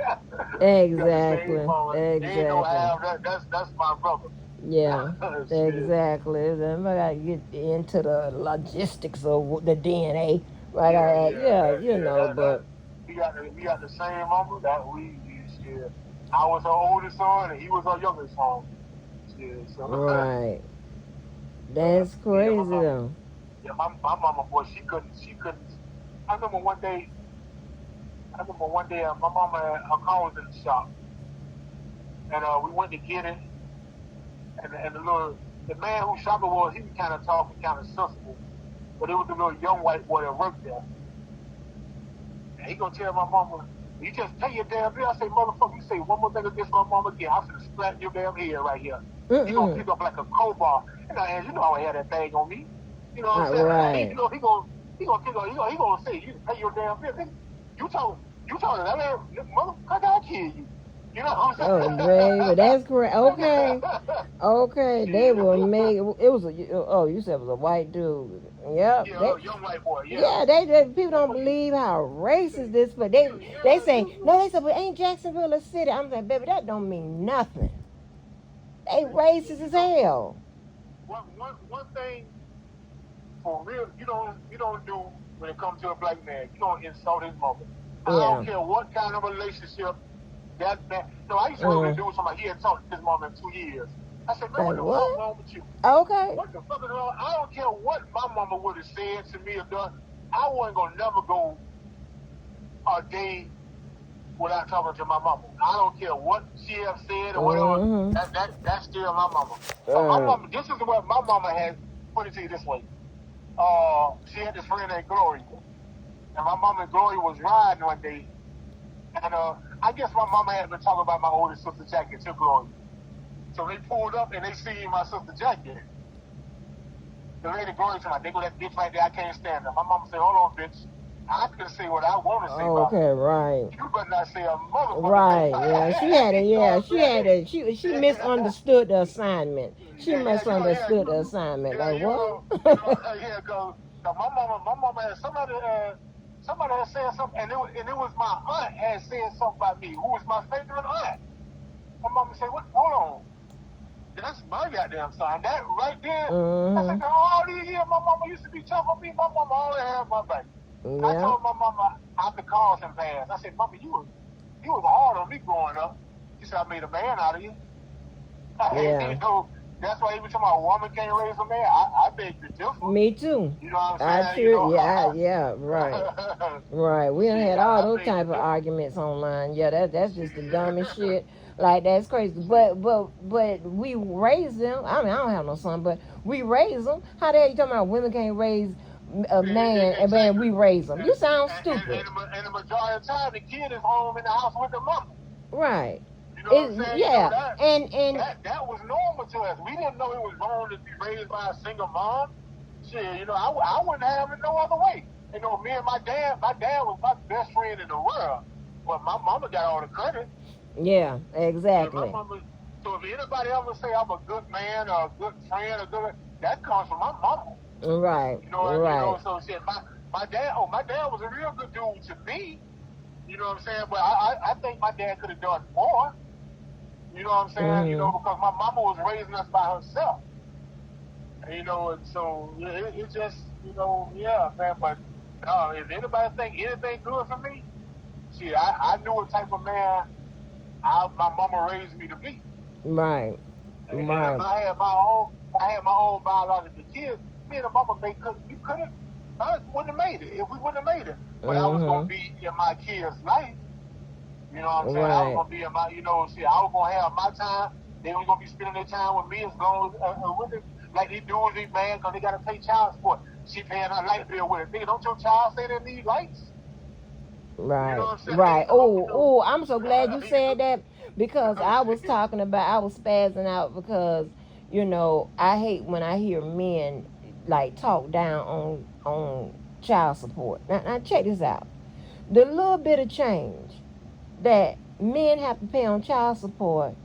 Exactly. Ain't no half. That's my brother. Yeah, exactly. Then I gotta get into the logistics of the DNA. Right? But we got the same mama that we shit. I was her oldest son and he was her youngest son. Shit, so. Right. That's crazy though. Yeah, my mama, boy, she couldn't. I remember one day, my mama, her car was in the shop, and we went to get it, and the man who shop it was, he was kind of talking, kind of sensible, but it was the little young white boy that worked there, and he gonna tell my mama, you just pay your damn bill. I say, motherfucker, you say one more thing against my mama again, I'm gonna slap your damn head right here. He gonna pick up like a crowbar, and you know how I had that thing on me. You know what I'm saying? Right. You know, he gonna say, you pay your damn bill. You talking that man, motherfucker, I gotta kill you. You know what I'm saying? Oh, baby, that's correct. Okay, they will make it was you said it was a white dude. Yep. Yeah, young white boy. Yeah. They people don't believe how racist this, but they say no. They said, but ain't Jacksonville a city? I'm like, baby, that don't mean nothing. They racist as hell. One thing for real, you don't do when it comes to a black man. You don't insult his mother. I don't care what kind of relationship that. No, I used to work with a dude somebody he had talked to his mom in 2 years. I said, man, what the fuck wrong with you? Okay. What the fuck is wrong? I don't care what my mama would have said to me or done. I wasn't gonna never go a day without talking to my mama. I don't care what she have said or whatever. That's still my mama. My mama. This is what my mama had. Put it to you this way. She had this friend named Glory, and my mama and Glory was riding one day, and I guess my mama had been talking about my older sister Jackie to Glory. So they pulled up and they seen my sister Jackie. The lady Glory said, "They go that bitch right there. I can't stand her." My mama said, "Hold on, bitch. I can say what I want to say about Okay, right. you, better not say a motherfucking thing. Right, yeah. She had a You know yeah, what she had a she I'm saying? misunderstood the assignment. She misunderstood the assignment. Like what? Yeah, cause my mama had somebody had said something, and it was my aunt had said something about me, who was my favorite aunt. My mama said, "What? Hold on, that's my goddamn son." That right there, I said, Mm-hmm. "All these years, my mama used to be tough on me. My mama always had my back." I Yeah. told my mama after Carlson passed, I said, "Mama, you was hard on me growing up." She said, "I made a man out of you." Yeah. You know, that's why every time a woman can't raise a man, I beg to differ. Me too. You know what I I'm saying? You sure know, yeah, right. Right. We done shit, had all I those beg to type of differ. arguments online. Yeah, that's just the dumbest Shit. shit. Like that's crazy. But we raise them. I mean, I don't have no son, but we raise them. How the hell you talking about women can't raise a man and then Exactly. we raise them? And, You sound and, stupid. and the majority of the time, the kid is home in the house with the mama. Right. You know what I'm It saying? You know yeah. that And that was normal to us. We didn't know it was wrong to be raised by a single mom. Shit, you know, I wouldn't have it no other way. You know, me and my dad was my best friend in the world. But my mama got all the credit. yeah, Yeah, my exactly. mama. So if anybody ever say I'm a good man or a good friend or good, that comes from my mama. Right. You know. Right. So shit, my dad was a real good dude to me. You know what I'm saying? But I think my dad could have done more. You know what I'm saying? You know, Mhm. because my mama was raising us by herself. And, you know, and so it just, you know, yeah, man. But if anybody think anything good for me, shit, I knew what type of man my mama raised me to be. Right. And if Right. I had my own biological kids, me and the mama we couldn't, I wouldn't have made it if we wouldn't have made it. But I was gonna Mhm. be in my kids' life. You know what I'm saying? I was Right. gonna be in my, you know, shit. I was gonna have my time. They was gonna be spending their time with me as long as with them. Like these dudes be mad because they gotta pay child support. She paying her light bill with it. Nigga, don't your child say they need lights? You know Right, what I'm saying? right. You know, Oh, I'm so glad you you said that because I was shit. talking about, I was spazzing out because, I hate when I hear men like talk down on child support. Now check this out. The little bit of change that men have to pay on child support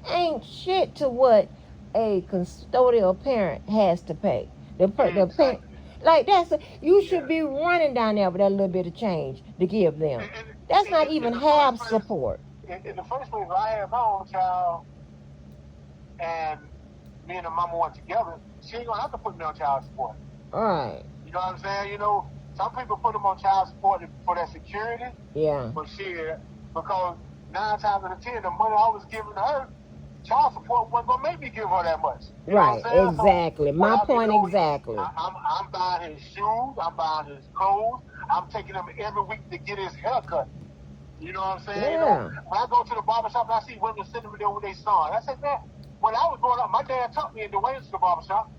ain't shit to what a custodial parent has to pay. The parent, Exactly. like you should Yeah. be running down there with that little bit of change to give them. And, and, That's and not in even the first half place, support. in the first place, if I had my own child and me and the mama went together, she ain't gonna have to put me on child support. All right. You know what I'm saying? You know, some people put them on child support for their security, Yeah. but shit, because 9 times out of 10, the money I was giving her, child support wasn't gonna make me give her that much. You know what I'm Right. saying? So Exactly. what My I be point doing, exactly. I'm buying his shoes, I'm buying his clothes, I'm taking him every week to get his haircut. You know what I'm saying? You know, Yeah. when I go to the barbershop and I see women sitting there with their son, I say, man, when I was growing up, my dad took me into Wayne's the barbershop.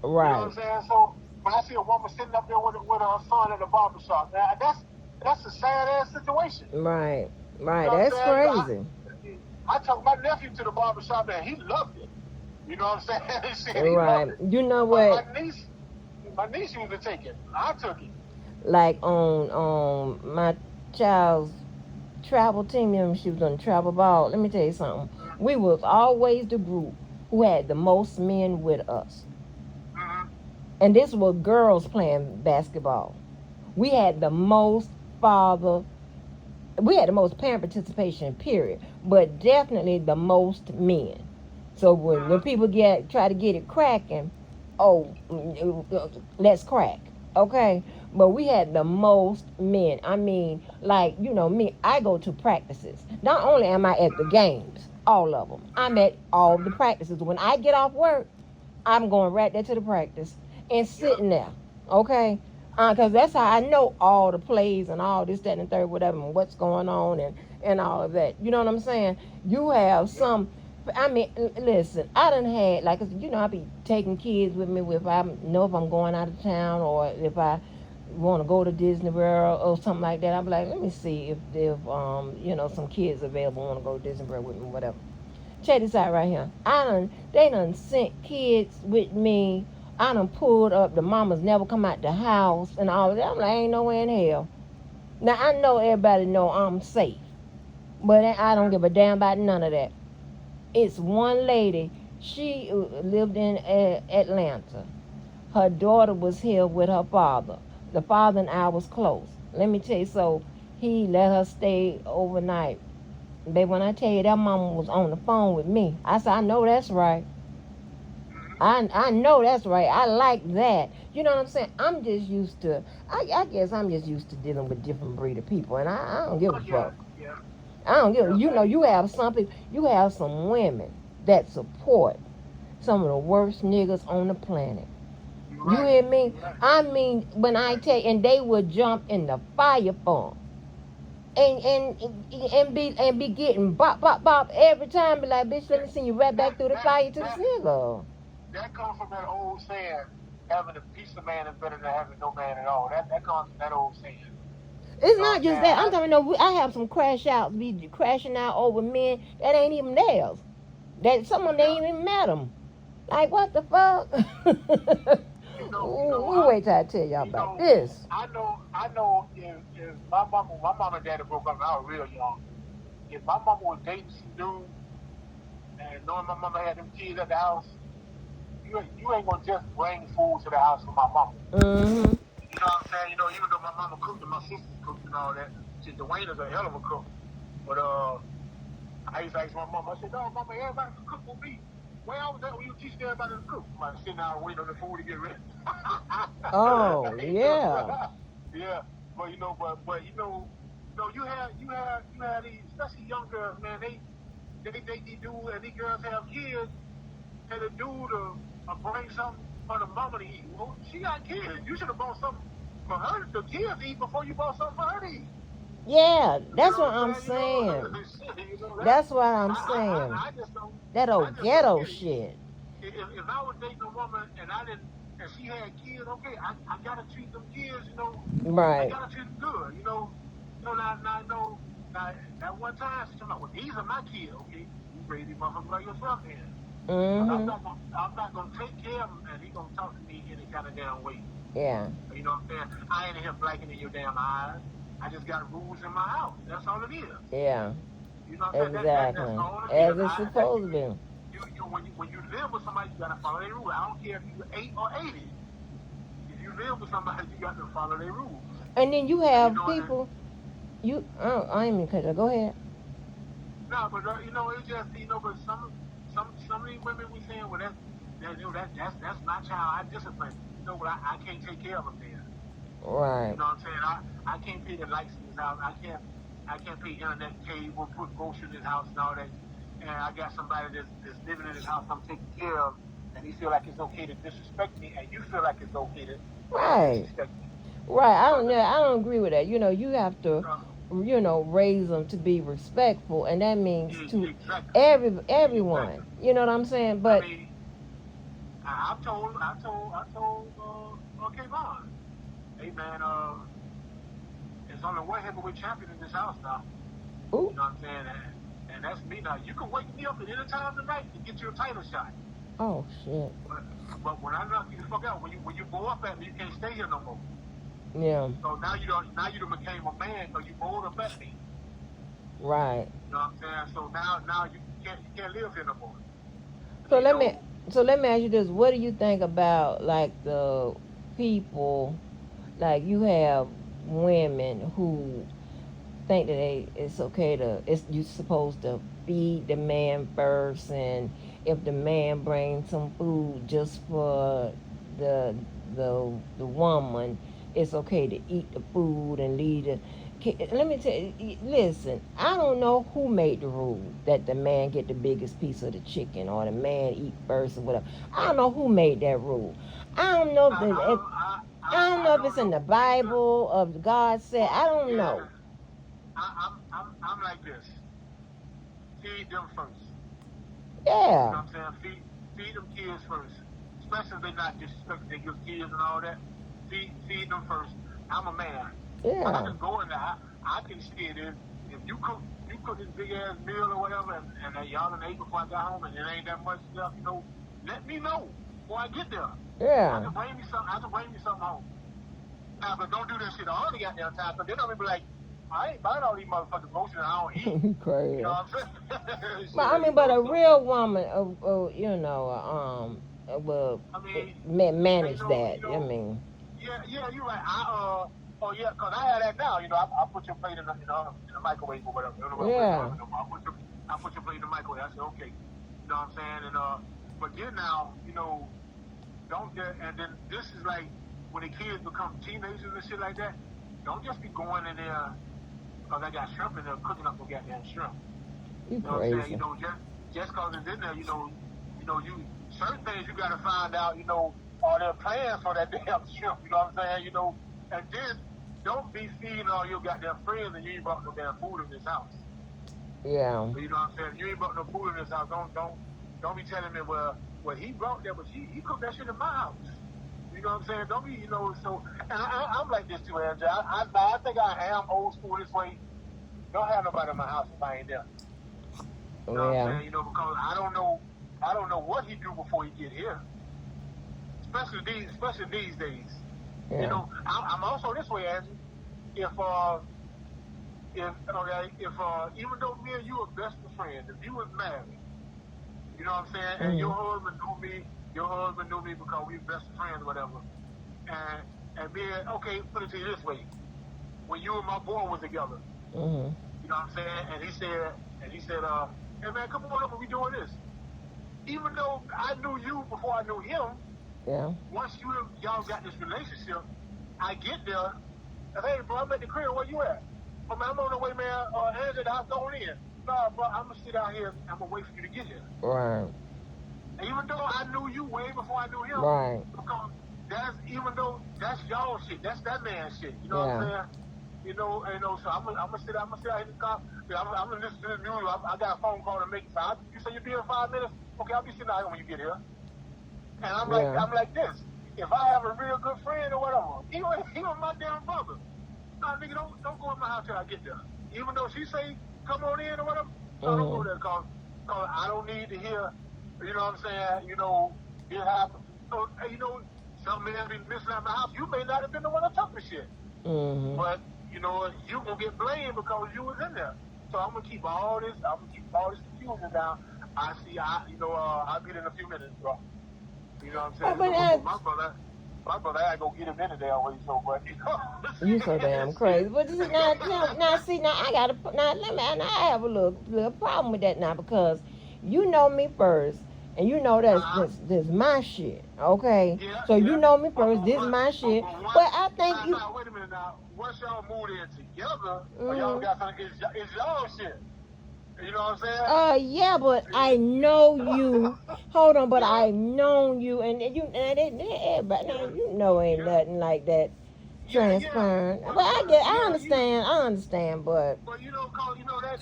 You know what Right. I'm saying? So when I see a woman sitting up there with her son at the barbershop, man, that's a sad ass situation. Right. You Right. know what I'm That's saying? You know, crazy. I took my nephew to the barbershop and he loved it. You know what I'm saying? He said he Right. loved it. You know But what? my niece used to take it. I took it. Like on my child's travel team, she was on the travel ball. Let me tell you something. We was always the group who had the most men with us. Mm-hmm. And this was girls playing basketball. We had the most father, we had the most parent participation, period. But definitely the most men. So when Mm-hmm. people try to get it cracking, oh, let's crack, okay? But we had the most men. I mean, like me, I go to practices. Not only am I at the games, all of them, I'm at all the practices. When I get off work, I'm going right there to the practice and Yep. sitting there, okay? Because that's how I know all the plays and all this, that, and the third, whatever, and what's going on and all of that. You know what I'm saying? You have Yep. some. I mean, listen. I done had like I be taking kids with me if I know if I'm going out of town or if I want to go to Disney World or something like that. I'm like, let me see if some kids available want to go to Disney World with me, whatever. Check this out right here. They done sent kids with me. I done pulled up. The mamas never come out the house and all of that. I'm like, ain't nowhere in hell. Now I know everybody know I'm safe, but I don't give a damn about none of that. It's one lady. She lived in Atlanta. Her daughter was here with her father. The father and I was close. Let me tell you, so he let her stay overnight. Baby, when I tell you that mama was on the phone with me, I said, I know that's right. I know that's right. I like that. You know what I'm saying? I'm just used to, I guess I'm just used to dealing with different breed of people, and I don't give Oh a yeah, fuck. yeah, I don't give. yeah, You know, man. you have something. You have some women that support some of the worst niggas on the planet. You're You right. hear me? You're right. I mean, when You're I right. tell, and they would jump in the fire for 'em. And be getting bop bop bop every time. Be like, bitch, let That me send you right that back through the that fire to the that nigga. that comes from that old saying, having a piece of man is better than having no man at all. That comes from that old saying. You It's know what not I'm just saying? that. I'm talking. No, I have some crash outs be crashing out over men that ain't even theirs. That some of them Yeah. ain't even met them. Like what the fuck? You know, Ooh, wait till I tell y'all you about know, this. I know if my mom and daddy broke up when I was real young. If my mama was dating some dude and knowing my mama had them kids at the house, you ain't gonna just bring food to the house for my mama. Mm-hmm. You know what I'm saying? You know, even though my mama cooked and my sisters cooked and all that, shit, Dwayne is a hell of a cook. But I used to ask my mom, I said, no, mama, everybody can cook with me. Where I was at when you teach everybody to cook? I'm like sitting out waiting on the food to get ready. Oh yeah. Yeah. But you had these, especially young girls, man, they do and these girls have kids, and the dude bring something for the mama to eat. Well, she got kids. You should have bought something for her, the kids to eat before you bought something for her to eat. Yeah, You that's know what what I'm I'm saying? saying. Shit, that That's what I'm saying. I just don't That I old just don't ghetto get it. shit. If I was dating a woman and I didn't and she had kids, okay, I gotta treat them kids, I Right. gotta treat them good, now that one time she told me, well, these are my kids, okay, you raise these motherfuckers like yourself then. But Mm-hmm. I'm not gonna take care of him and he gonna talk to me any kind of damn way. Yeah. You know what I'm saying? I ain't in here blacking in your damn eyes. I just got rules in my house. That's all it is. Yeah. You know what I'm saying? That's Exactly. all it is. As it's supposed to be. When you live with somebody, you gotta follow their rules. I don't care if you're 8 or 80. If you live with somebody, you got to follow their rules. And then you And have people. I ain't even cut you. Go ahead. no, but it's just but some of these women we saying, well, that's my child. I discipline. But I can't take care of them then. Right. You know what I'm saying? I can't pay the lights in this house. I can't pay internet, cable, put groceries in this house and all that. And I got somebody that's living in this house I'm taking care of, and he feel like it's okay to disrespect me, and you feel like it's okay to Right. disrespect me. Right. I don't Brother, know. I don't agree with that. You have to, uh, raise them to be respectful, and that means to exactly, everyone. exactly. You know what I'm saying? I But mean, I told Kayvon, hey man, there's only one heavyweight champion in this house now. ooh, You know what I'm saying? And that's me now. You can wake me up at any time tonight to get you a title shot. oh shit. But, but when I knock you the fuck out, when you go up at me, you can't stay here no more. Yeah. So now you done became a man because you rolled up at me. Right. You know what I'm saying? So now you can't live here no more. So You let me know, so let me ask you this: what do you think about like the people? Like you have women who think that it's okay to you supposed to feed the man first, and if the man brings some food just for the the woman, it's okay to eat the food and leave the. Let me tell you, listen, I don't know who made the rule that the man get the biggest piece of the chicken or the man eat first or whatever. I don't know who made that rule. I don't know if I don't I know if it's don't in the know either. Bible or God said. But I don't yeah, know. I'm like this. Feed them first. You Yeah, know what I'm saying? Feed them kids first. Especially if they're not disrespecting their good kids and all that. Feed them first. I'm a man. I yeah, can go in there. I can see it. If you cook this big ass meal or whatever, and y'all done ate before I got home, and it ain't that much stuff, let me know. before I get there. I Yeah. can bring me something. I can bring me something home. Now, but don't do that shit all the goddamn time. But then I'm gonna be like, I ain't buying all these motherfucking groceries and I don't eat. Crazy. You know what I'm saying? But I mean, but a real woman, you know, will I mean, manage you know, that. you know, I mean, yeah, you're right. Oh yeah, cause I had that now. You know, I put your plate in the microwave or whatever. yeah. I put your plate in the microwave. I said, okay. You know what I'm saying? And but then now, you know, don't get. And then this is like when the kids become teenagers and shit like that. Don't just be going in there because I got shrimp in there cooking up the goddamn shrimp. You You know what I'm crazy. saying? You know, just cause it's in there, you certain things you gotta find out, you know, are there plans for that damn shrimp, you know what I'm saying? You know, and then don't be feeding all your goddamn friends and you ain't brought no damn food in this house. Yeah. You know what I'm saying? You ain't brought no food in this house. Don't be telling me well he brought that, but he cooked that shit in my house. You know what I'm saying? Don't be, you know, so and I'm like this too, Andrew. I think I am old school this way. Don't have nobody in my house if I ain't there. You know what I'm saying? You know, because I don't know what he do before he get here. Especially these days. Yeah. You know, I'm also this way, Andrew. If even though me and you are best of friends, if you was married, you know what I'm saying, and your husband knew me because we were best of friends or whatever. And me, okay, put it to you this way. When you and my boy was together, you know what I'm saying? And he said, hey man, come on up and we doing this. Even though I knew you before I knew him, yeah. Once y'all got this relationship, I get there, and hey bro, I'm at the crib, where you at? Oh man, I'm on the way, man, Andrew, the house going in. Nah, bro, I'm gonna sit out here, I'm gonna wait for you to get here. Right. And even though I knew you way before I knew him, right. Because even though that's y'all shit, that's that man's shit, you know what I'm saying? You know, so I'm gonna sit out in the car. I'm gonna listen to this music. I got a phone call to make. So you say you'll be in 5 minutes? Okay, I'll be sitting out here when you get here. And I'm like this. If I have a real good friend or whatever, even my damn brother, nah, nigga, don't go in my house till I get there. Even though she say come on in or whatever, no, don't go there cause I don't need to hear. You know what I'm saying? You know, it happened. So you know, some man be missing out my house. You may not have been the one that took the shit. But you know, you gonna get blamed because you was in there. So I'm gonna keep all this confusion down. I'll be there in a few minutes, bro. You know what I'm saying? My brother, I gotta go get him in the damn way, so but you know. You so damn crazy. But this is now, I gotta I have a little problem with that now because you know me first. And you know that's my shit, okay? Yeah, so you know me first, this is my shit. But I think you. Wait a minute now. Once y'all moved in together, or y'all got something, it's y'all shit. You know what I'm saying? Yeah, but I know you. Hold on, but I've known you, and everybody, you know, ain't nothing like that transparent. But I understand, but you know, cause you know that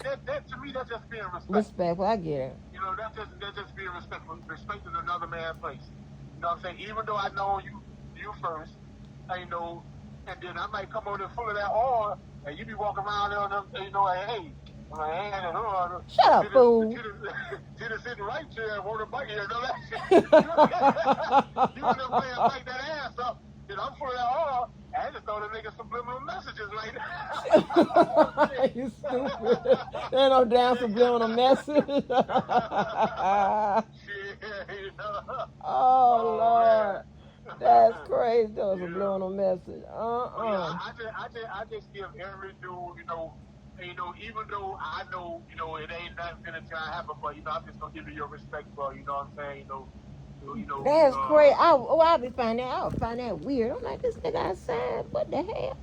to me that's just being respectful. Respectful, I get it. You know, that's just being respectful, respecting another man's place. You know what I'm saying? Even though I know you first, I know, and then I might come over there full of that oil, and you be walking around there, and you know, like, hey. Shut up, fool. Did it sitting right there and want to bite you, know that shit. You end up playing like that ass up. You know, I'm full of that oil. I just started making subliminal messages like that. You stupid. There ain't no damn subliminal message. Shit, you know. Oh, Lord. That's crazy. That was a subliminal message. I just give every dude, you know, even though I know, you know, it ain't nothing gonna try to happen, but you know, I'm just gonna give you your respect, bro. You know what I'm saying? You know. That's crazy. I'll find that weird. I'm like, this nigga outside. What the hell?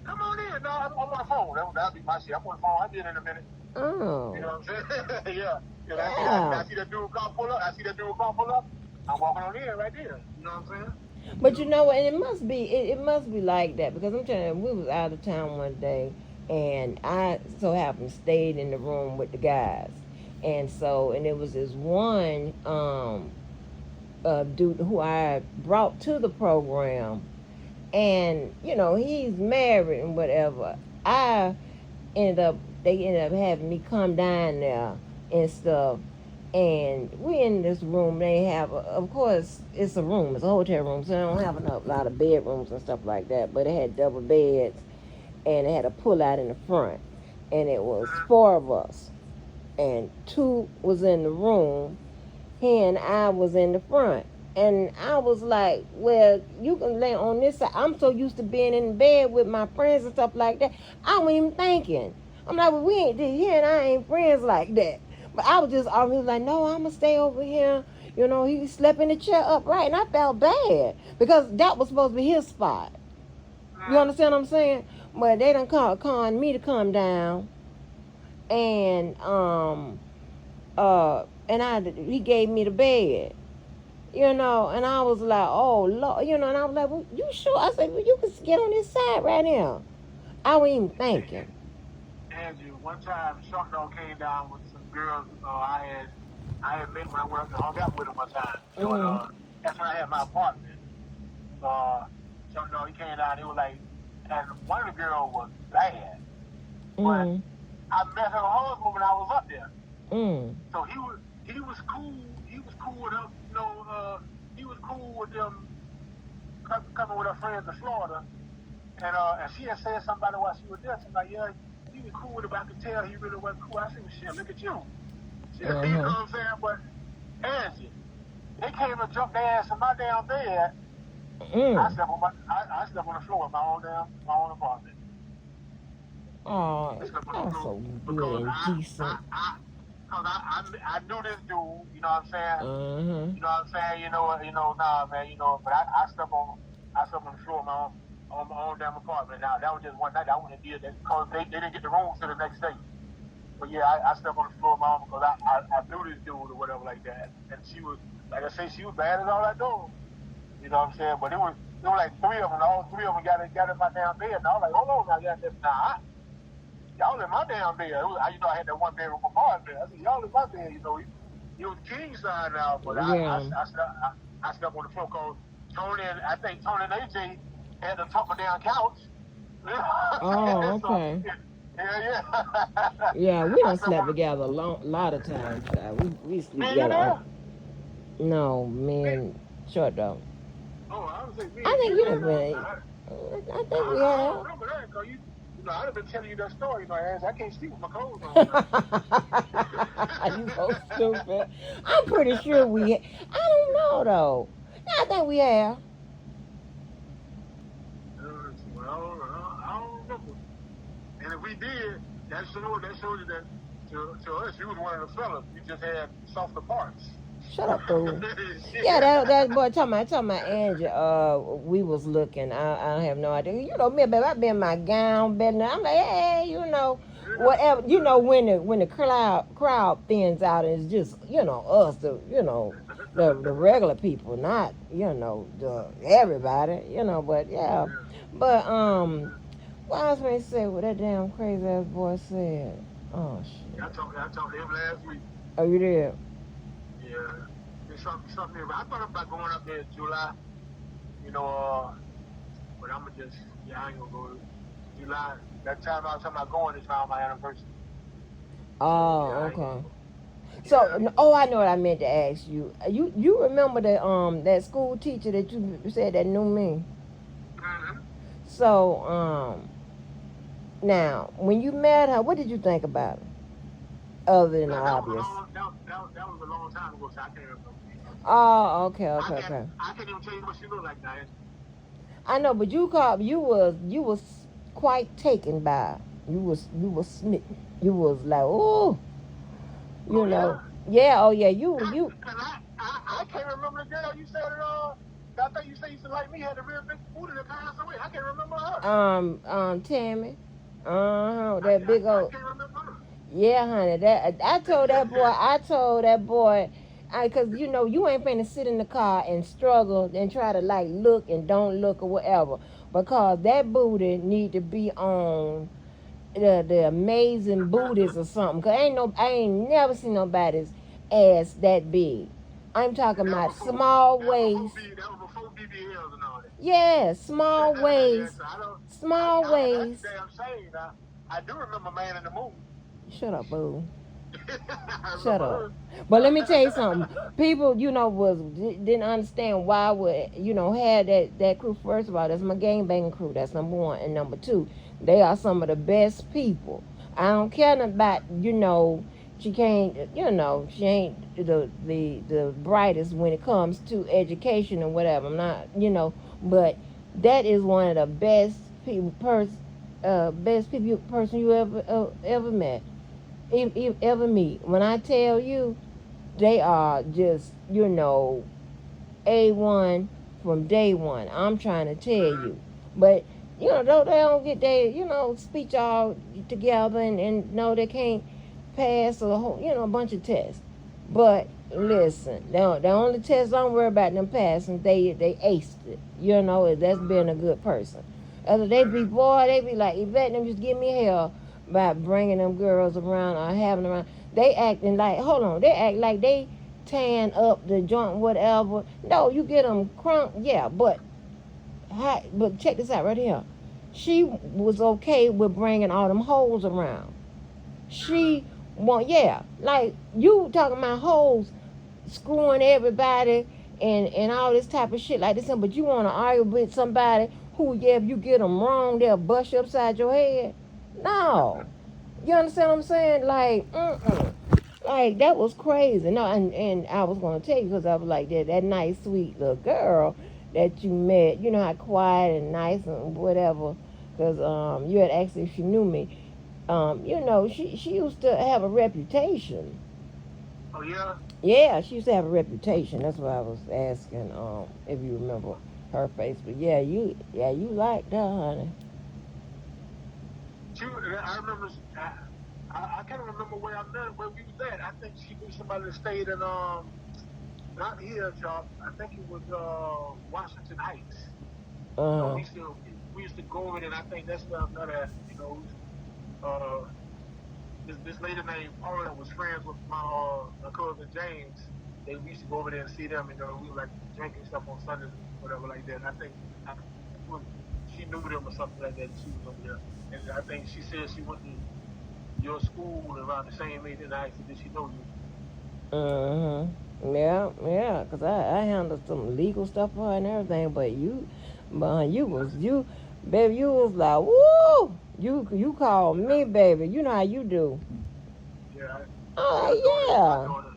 Come on in. No, I'm on my phone. That'll be my shit. I'm on the phone. I'll be in a minute. Oh. You know what I'm saying? Yeah. I see that dude come pull up. I'm walking on in right there. You know what I'm saying? But you know what? And it must be like that because I'm telling you, we was out of town one day, and I so happened stayed in the room with the guys, and it was this one dude who I brought to the program, and you know he's married and whatever. They ended up having me come down there and stuff. And we in this room. They have, of course, it's a room. It's a hotel room, so they don't have a lot of bedrooms and stuff like that. But it had double beds, and it had a pull out in the front, and it was four of us, and two was in the room. He and I was in the front. And I was like, well, you can lay on this side. I'm so used to being in bed with my friends and stuff like that. I wasn't even thinking. I'm like, well, we ain't, he and I ain't friends like that. But I was just always like, no, I'm going to stay over here. You know, he slept in the chair upright. And I felt bad because that was supposed to be his spot. You understand what I'm saying? But they done con me to come down. And, he gave me the bed. You know, and I was like, oh Lord, you know, and I was like, well, you sure? I said, well, you can get on this side right now. I wasn't even thinking. Andrew, one time, Short Dog came down with some girls. I had met when I worked and hung out with him one time. So that's when I had my apartment. Short Dog, he came down. He was like, and one of the girls was bad, but I met her husband when I was up there. So he was cool. He was cool with them. You know, he was cool with them coming with her friends to Florida. And she had said something about it while she was there. She's like, yeah, he was cool with it, but I could tell he really wasn't cool. I said, well, shit, look at you. Shit, you know what I'm saying? But Angie, they came and jumped their ass in my damn bed. I slept on the floor in my own apartment. Oh, that's so good and decent. Cause I knew this dude, you know what I'm saying? You know what I'm saying? Nah, man, but I slept on the floor of my own damn apartment. Now that was just one night. I wouldn't have did that because they didn't get the room till the next day. But yeah, I slept on the floor of my own because I knew this dude or whatever like that. And she was, like I say, she was bad as all that dude. You know what I'm saying? But there were like three of them. All three of them got in my damn bed. And I was like, hold on, now, y'all in my damn bed. I had that one bedroom apartment. I said, y'all in my bed. You know, he was king side now, but I slept on the floor because Tony and I think Tony and AJ had to top of down couch. Oh, okay. Yeah. Yeah, we done slept together a lot of times. We sleep together. No, man, Short Dog. Oh, I was like, I think you done been. I think we have. I don't remember that because I'd have been telling you that story, I can't sleep with my clothes on. You so stupid. I'm pretty sure we. I don't know though. I think we have. Well, I don't remember. And if we did, that showed you that to us, you was one of the fellas. You just had softer parts. Shut up, fool. Yeah, that boy talking about Angie. We was looking. I have no idea. You know me, baby. I been in my gown, bed. I'm like, hey, whatever. You know when the crowd thins out, and it's just us, the regular people, not the everybody. But yeah, but what I was going to say what that damn crazy ass boy said. Oh shit. I talked to him last week. Oh, you did? Yeah. It's something. I thought about going up there in July. But I'm just, I ain't gonna go July. That time I was talking about going is around my anniversary. Oh, okay. So, I know what I meant to ask you. You remember that school teacher that you said that knew me? So, now when you met her, what did you think about her? Other than the obvious. That was a long time ago, so I can't remember. Oh, okay. I can't even tell you what she looked like now. I know, but you was quite taken by. You was smitten. You was like, oh, yeah. Oh yeah, you. I can't remember the girl you said it on. I thought you said you used to like me had a real big booty that passed away. I can't remember her. Tammy. That big old. I can't remember her. Yeah, honey. I told that boy. Cause you ain't finna sit in the car and struggle and try to like look and don't look or whatever, because that booty need to be on the amazing booties or something. Cause I ain't never seen nobody's ass that big. I'm talking about small waist. That was before BBLs and all that. Yeah, small waist. Small waist. That's damn shame. I do remember Man in the Moon. Shut up, boo. I Shut remember up. her. But let me tell you something. People, didn't understand why would had that crew. First of all, that's my gang banging crew. That's number one, and number two, they are some of the best people. I don't care nothing about she can't she ain't the brightest when it comes to education and whatever. I'm not but that is one of the best people person you ever met ever meet. When I tell you, they are just, A1 from day one. I'm trying to tell Mhm. you. But, they don't get their, speech all together and no, they can't pass a whole, a bunch of tests. But listen, the only test I'm worried about them passing, they aced it. That's being a good person. Other they be boy, they be like Yvette, them just give me hell by bringing them girls around or having them around. They acting like, hold on, they act like they tan up the joint, whatever. No, you get them crunk, yeah, but check this out right here. She was okay with bringing all them hoes around. She yeah, like you talking about hoes screwing everybody and all this type of shit like this, but you want to argue with somebody who, yeah, if you get them wrong, they'll bust you upside your head. No, you understand what I'm saying? Like, like that was crazy. No, and I was gonna tell you because I was like that nice, sweet little girl that you met. You know how quiet and nice and whatever. Because you had asked if she knew me. She used to have a reputation. Oh yeah. Yeah, she used to have a reputation. That's why I was asking if you remember her face. But you liked her, honey. I remember. I can't remember where we was at. I think she knew somebody that stayed in not here, y'all. I think it was Washington Heights. So Uh we used to go over there. And I think that's where I met her. Uh, this lady named Paula was friends with my cousin James. We used to go over there and see them. We were like drinking stuff on Sundays, whatever like that. And I think was, she knew them or something like that. She was over there, and I think she said she went to your school around the same age. And I asked her, did she know you? huh. Yeah. Cause I handled some legal stuff for her and everything. But baby, you was like, woo. You called me, baby. You know how you do. Yeah, Oh your daughter is my yeah. daughter.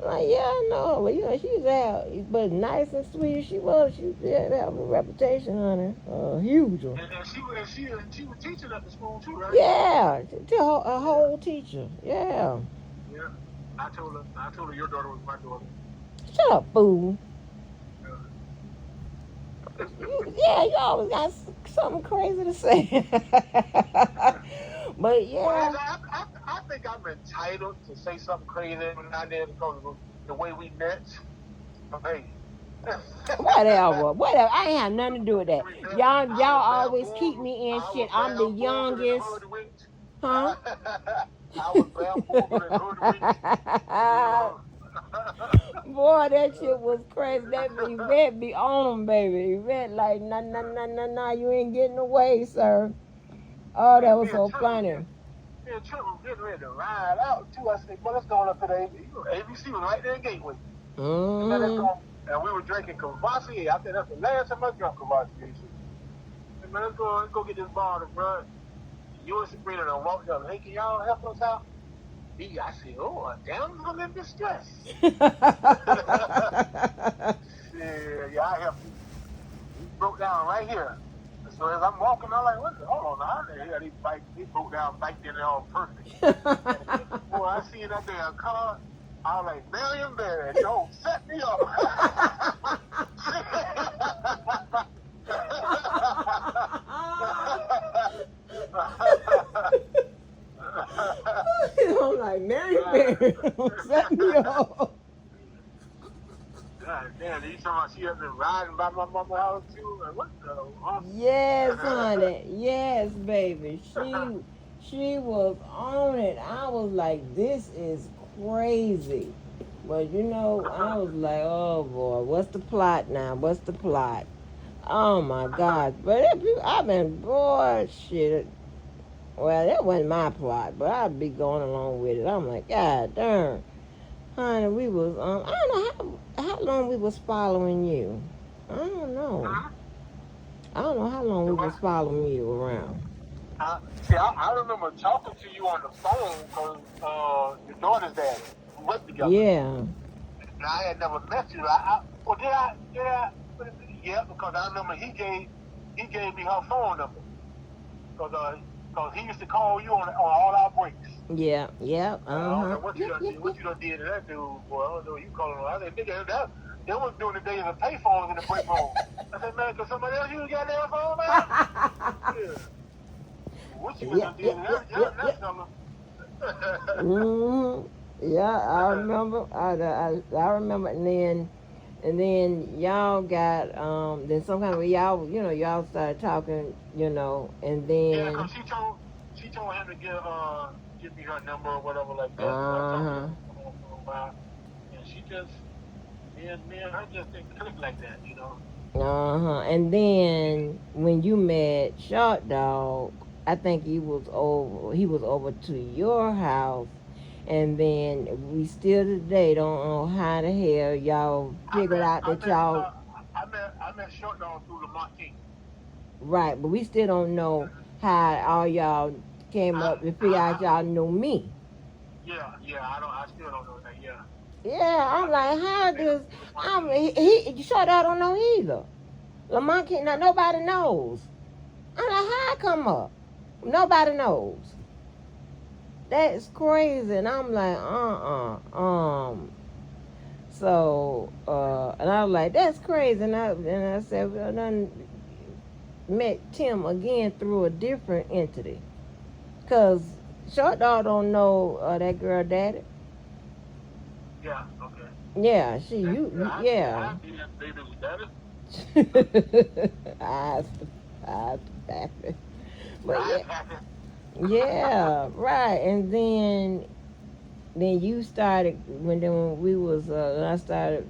Yeah. Like, yeah, I know, but she's out, but nice and sweet as she was, she did have a reputation, honey, a huge one. And she was teaching at the school too, right? Yeah, a Yeah, whole teacher. Yeah. yeah. I told her your daughter was my daughter. Shut up, fool. Yeah. You always got something crazy to say. But Well, yeah, I think I'm entitled to say something crazy every now and then because of the way we met. But hey, whatever. I ain't have nothing to do with that. we met. Y'all I was always keep bamboozled. me in I shit. was I'm the bamboozled and youngest, hoodwinked. huh? I was bamboozled and hoodwinked. You know. Boy, that shit was crazy. That Yvette be on them, baby. Yvette like, nah, you ain't getting away, sir. Oh, that And was so funny. me and Trent was getting ready to ride out too. I said, "Well, let's go up to the ABC was right there in Gateway. I said, let's Mm-hmm. go." And we were drinking Cavassier. I think that's the last time I drank Cavassier. Hey, man, let's go get this bottle, bro. You and Sabrina done walked up. Hey, can y'all help us out? I said, oh, a damsel in distress. Yeah, I helped you. He broke down right here. So as I'm walking, I'm like, what? Hold on, now. He broke down, biked in there all perfect. And boy, I seen that damn car. I was like, Marion Barry, don't set me up. I'm like, Mary Berry, set me up. God damn, you talking about she up there riding by my mama's house too? Like, what the Yes, fuck? honey. Yes, baby. She was on it. I was like, this is crazy. But I was like, oh boy, what's the plot now? What's the plot? Oh my God. But I've been, boy, shit. Well, that wasn't my plot, but I'd be going along with it. I'm like, God darn, honey, we was I don't know how long we was following you. I don't know. Huh? I don't know how long we The was what? following you around. See, I remember talking to you on the phone because your daughter's daddy. We worked together. Yeah. And I had never met you. Well, did I? Yeah, because I remember he gave me her phone number because he used to call you on all our breaks. Yeah. Yeah. I don't know Yep. Yep. what you done did to that dude, boy. I don't know you calling him. I said, nigga, they was doing the days of payphones in the break room. I said, man, cause somebody else use goddamn phone, man. Yeah. What you done did to that fella? Hmm. Yeah, I remember. I remember, and then y'all got then sometime y'all y'all started talking, and Yeah, then cause she told him to give me her number or whatever like that. So I talked to uh-huh. her for a while, and she just me and her just didn't click like that. Uh-huh. And then when you met Short Dog, I think he was over to your house, and then we still today don't know how the hell y'all I figured met out I that met y'all uh, I met Short Dog through Lamont King. right, but we still don't know how all y'all came I, up to figure out I, y'all knew me. yeah, I still don't know that. Yeah, Yeah, yeah, I'm like, I how met him does through Lamont I'm King. he Short Dog don't know either. Lamont King, now nobody knows. I'm like, how I come up? Nobody knows. That's crazy. And I'm like, and I was like, that's crazy. And I said, well, I done met Tim again through a different entity. Because Short Dog don't know that girl daddy. Yeah, okay. Yeah, she, I yeah. be that baby with daddy. I, I, I, but I yeah, happy. yeah, right. And then you started when we was when I started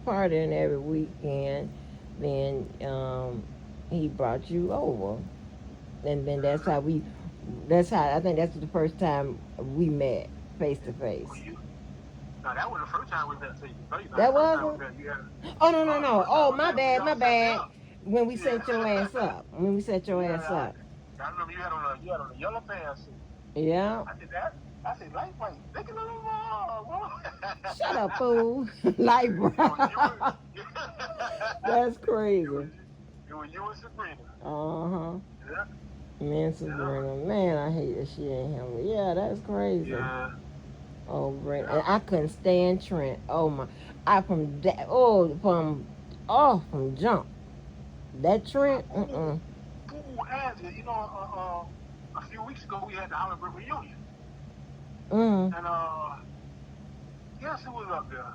partying every weekend. Then he brought you over, and then that's how I think that's the first time we met face to face. Well, no, that was the first time we met. So you know, That the first time we wasn't. met, you had. Oh, no, no, Oh, the no. first time Oh, we my met, we bad, my all set me bad. up. When we Yeah. set your ass up. When we set your Yeah, ass up. I remember you had on a yellow pantsuit. Yeah. I said that. I said lightweight. Think a little more. Shut up, fool. Like, bro. it was you. That's It was crazy. it was you and Sabrina. Uh huh. Yeah. Man, Yeah. Sabrina. Man, I hate that she ain't him. Yeah, that's crazy. Yeah. Oh, Brent. And Yeah. I couldn't stand Trent. Oh, my. I from that. From jump. That Trent. Ooh, Angela, a few weeks ago we had the Hollywood reunion, Mm. and guess who was up there?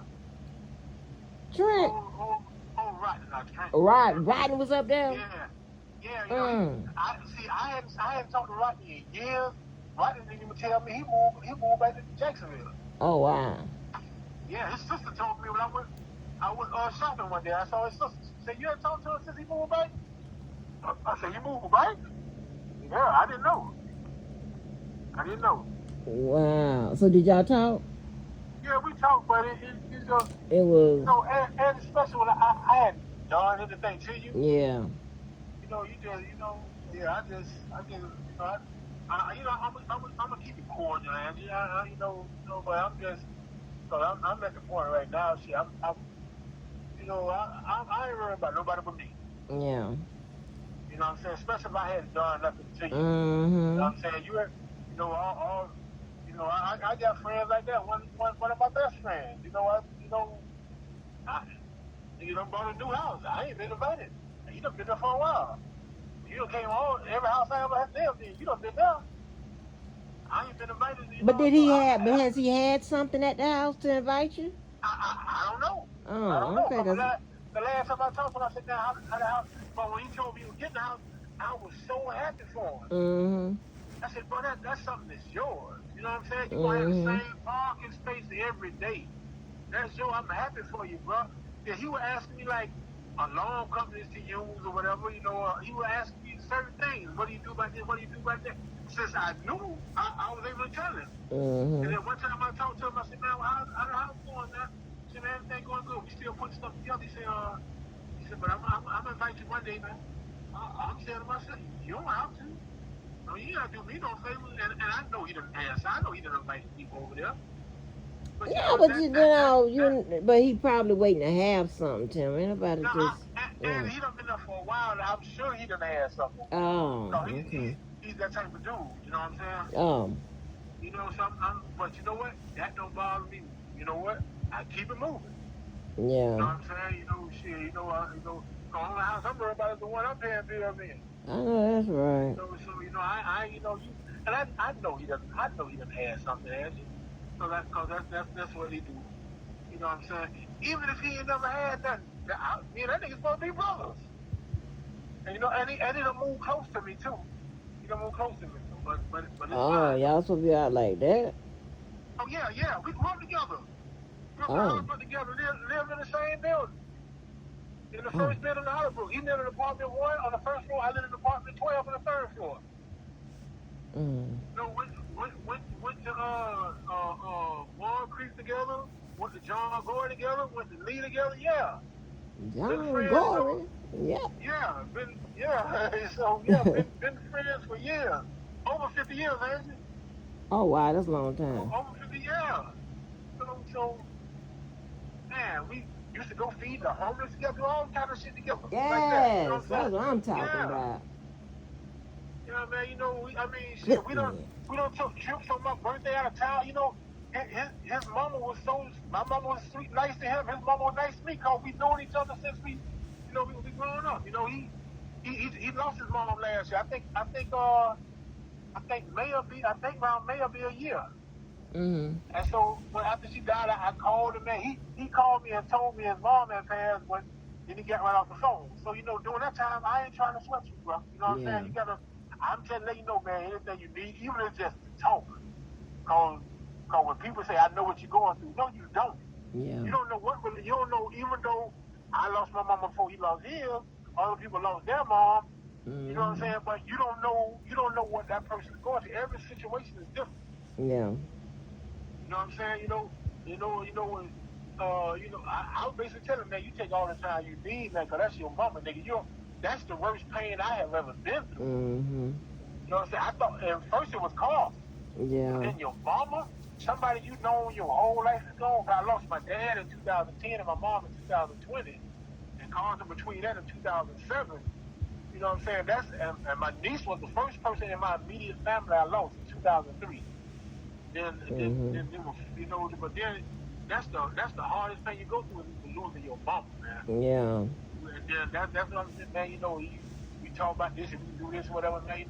Trent. Rodney, not Trent. Rodney was up there. Yeah, yeah. Mm. I hadn't talked to Rodney in years. Rodney didn't even tell me he moved back to Jacksonville. Oh, wow. Yeah, his sister told me when I went shopping one day. I saw his sister. She said, "You hadn't talked to her since he moved back?" I said, "You moved back?" Yeah, I didn't know. I didn't know. Wow. So did y'all talk? Yeah, we talked, but it's just, It was. and especially when I hadn't done anything to you. Yeah. You just, yeah, I'm gonna keep it cordial, Angie. But I'm just, so I'm at the point right now. See, I ain't worried about nobody but me. Yeah. You know what I'm saying? Especially if I hadn't done nothing to you. You Mm-hmm. know what I'm saying? I got friends like that. One of my best friends. You done bought a new house. I ain't been invited. You done been there for a while. You done came on every house I ever had lived in. You done been there. I ain't been invited. But has he had something at the house to invite you? I don't know. I don't Oh, know. okay. Cause the last time I talked to him, I said, "Now, how the house?" But when he told me he was getting the house, I was so happy for him. Mm-hmm. I said, "Bro, that's something that's yours." You know what I'm saying? You gonna have Mm-hmm. the same parking space every day. That's yours. I'm happy for you, bro. Yeah, he was asking me like alarm companies to use or whatever. whatever. He would ask me certain things. What do you do about this? What do you do about that? Since I knew, I was able to tell him. And then one time I talked to him, I said, man, how's it going, man? He said, man, everything going good. We still putting stuff together. He said, but I'm gonna invite you one day, man. I'm saying to myself, you don't have to. No, you gotta do me no favor. And I know he didn't ask. I know he didn't invite people over there. But yeah, but but he probably waiting to have something, Tim. Ain't nobody just. And he done been there for a while. And I'm sure he done had something. Oh, No, okay. He's that type of dude. You know what I'm saying? Oh. But you know what? That don't bother me. You know what? I keep it moving. Yeah. You know what I'm saying? The only house I'm worried about is the one I'm paying bills in. I know that's right. I know he doesn't. I know he doesn't have something, has he? So that's what he do. You know what I'm saying? Even if he ain't never had nothing, me and that nigga's supposed to be brothers. And and he done move close to me too. He done move close to me. But it's fine. Y'all supposed to be out like that? Oh yeah. We grew up together. Together, live in the same building. In the first building in Hollywood. He lived in apartment 1 on the first floor. I lived in apartment 12 on the third floor. Went to Wall Creek together. Went to John Gore together. Went to Lee together. Yeah. John Gore. Yeah. Been friends for years. Over 50 years, ain't it? Oh wow, that's a long time. Over 50 years. So man, we used to go feed the homeless together, do all kind of shit together. Yes, like that. That's what I'm talking about. Shit, we don't took trips on my birthday out of town. His mama was my mama was sweet, nice to him. His mama was nice to me because we known each other since we growing up. He lost his mama last year. I think around May will be a year. Mm-hmm. And so, after she died, I called him, man. He called me and told me his mom had passed, but then he got right off the phone. So, during that time, I ain't trying to sweat you, bro. You know what I'm saying? I'm just letting you know, man, anything you need, even if it's just to talk. Because when people say, I know what you're going through, no, you don't. Yeah. You don't know you don't know, even though I lost my mom before he lost his, other people lost their mom. Mm-hmm. You know what I'm saying? But you don't know what that person is going through. Every situation is different. Yeah. You know what I'm saying? I was basically telling him, man, you take all the time you need, man, because that's your mama, nigga. That's the worst pain I have ever been through. Mm-hmm. You know what I'm saying? I thought at first it was cost. Yeah. And then your mama, somebody you know your whole life is gone. I lost my dad in 2010 and my mom in 2020, and caused in between that in 2007. You know what I'm saying? And my niece was the first person in my immediate family I lost in 2003. Then but then that's the hardest thing you go through is losing your mama, man. Yeah. And then that's what I'm saying, man. We talk about this and we do this, whatever, man.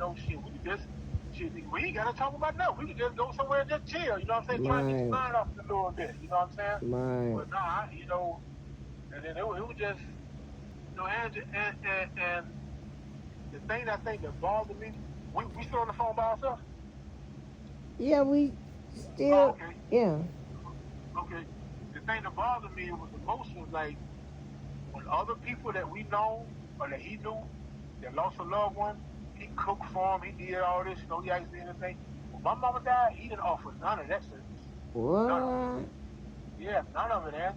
We ain't gotta talk about nothing. We can just go somewhere and just chill. You know what I'm saying? Try to get your mind off a little bit. You know what I'm saying? Right. But no, and then it was just, and the thing I think that bothered me, we still on the phone by ourselves. Yeah, we still. Oh, okay. Yeah. Okay. The thing that bothered me was the most was like when other people that we know or that he knew that lost a loved one, he cooked for him, he did all this, he asked me anything. When my mama died, he didn't offer none of that service. What? None of it. Yeah, none of it, Ash.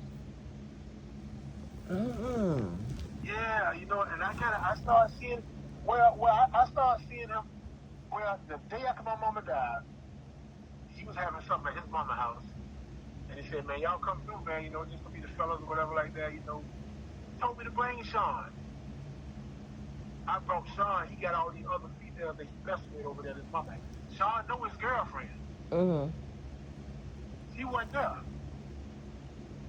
Yeah, and I started seeing I started seeing him the day after my mama died. He was having something at his mama's house. And he said, man, y'all come through, man, just to be the fellas or whatever like that, Told me to bring Sean. I brought Sean. He got all these other females that he messed with over there at his mama. Sean knew his girlfriend. Mm-hmm. She wasn't there.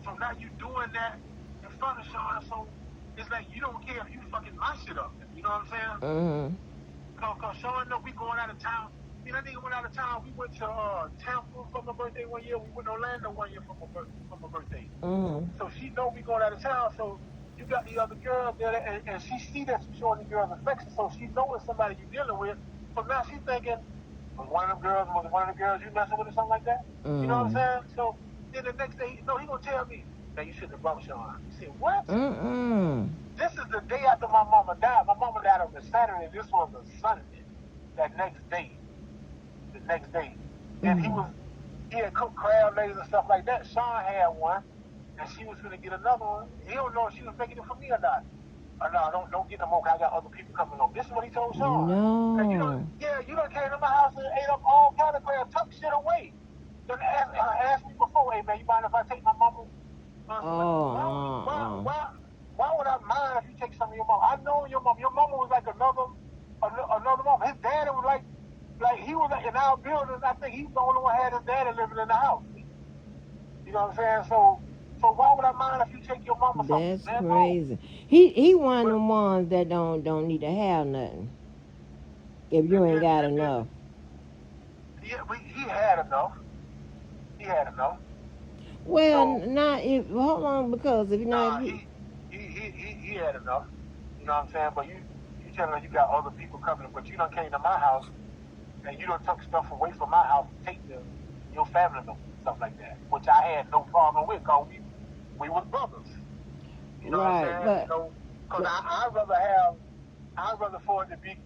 So now you doing that in front of Sean, so it's like you don't care if you fucking my shit up. You know what I'm saying? Mm-hmm. Cause Sean know we going out of town. That nigga went out of town. We went to Tampa for my birthday one year. We went to Orlando one year for my birthday. Mm-hmm. So she know we going out of town. So you got the other girls there, and she see that you showing the girls affection. So she know it's somebody you dealing with. So now she's thinking, was one of the girls you messing with or something like that? Mm-hmm. You know what I'm saying? So then the next day, he gonna tell me, man, you shouldn't have brought Sean. You said, what? Mm-mm. This is the day after my mama died. My mama Saturday. This was a Sunday. That next day, the next day, and he had cooked crab legs and stuff like that. Sean had one, and she was gonna get another one. He don't know if she was making it for me or not. No, don't get no more. 'Cause I got other people coming on. This is what he told Sean. No. And you done came to my house and ate up all kind of crab, tuck shit away. Then asked me before, hey man, you mind if I take my mama? Why would I mind if you take some of your mom? I know your mom. Your mama was like another mom. His daddy was like he was like in our building. I think he's the only one had his daddy living in the house. You know what I'm saying? So why would I mind if you take your mama something? That's crazy. He one of the ones that don't need to have nothing. If you ain't got enough. Yeah, he had enough. He had enough. Well, not if. Hold on, because if you know. He had enough. You know what I'm saying? But you telling me you got other people coming, but you done came to my house and you done took stuff away from my house to take your family members, stuff like that, which I had no problem with, because we was brothers. You know what I'm saying? But, you know, because I'd rather for it to be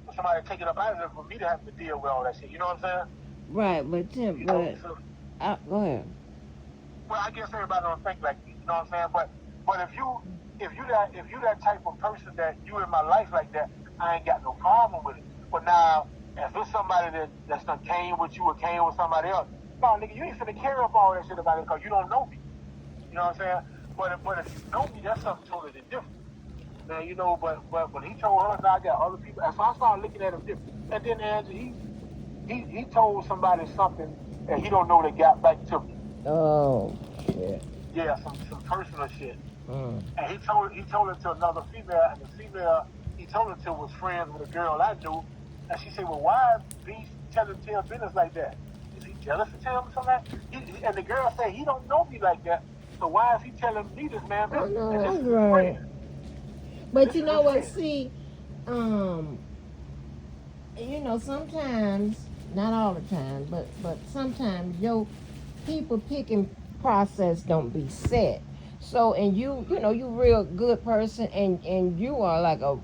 for somebody to take it up out of there for me to have to deal with all that shit. You know what I'm saying? Right, but Tim, go ahead. Well, I guess everybody don't think like me. You know what I'm saying? But if you that type of person that you in my life like that, I ain't got no problem with it. But now, if it's somebody that's done came with you or came with somebody else, no, nigga, you ain't finna carry up all that shit about it because you don't know me. You know what I'm saying? But if you know me, that's something totally different. Man, you know, but when he told her, now I got other people, so I started looking at him different. And then Angie, he told somebody something that he don't know that got back to me. Oh, shit. Yeah, some personal shit. And he told it to another female, and the female he told it to was friends with a girl I knew, and she said, well, why is B telling Tim business like that? Is he jealous of Tim or something like that? And the girl said, he don't know me like that, so why is he telling me this man business? Oh, no, that's right. But you know what, see, you know, sometimes, not all the time, but sometimes your people picking process don't be set. So, and you know, you real good person, and you are like a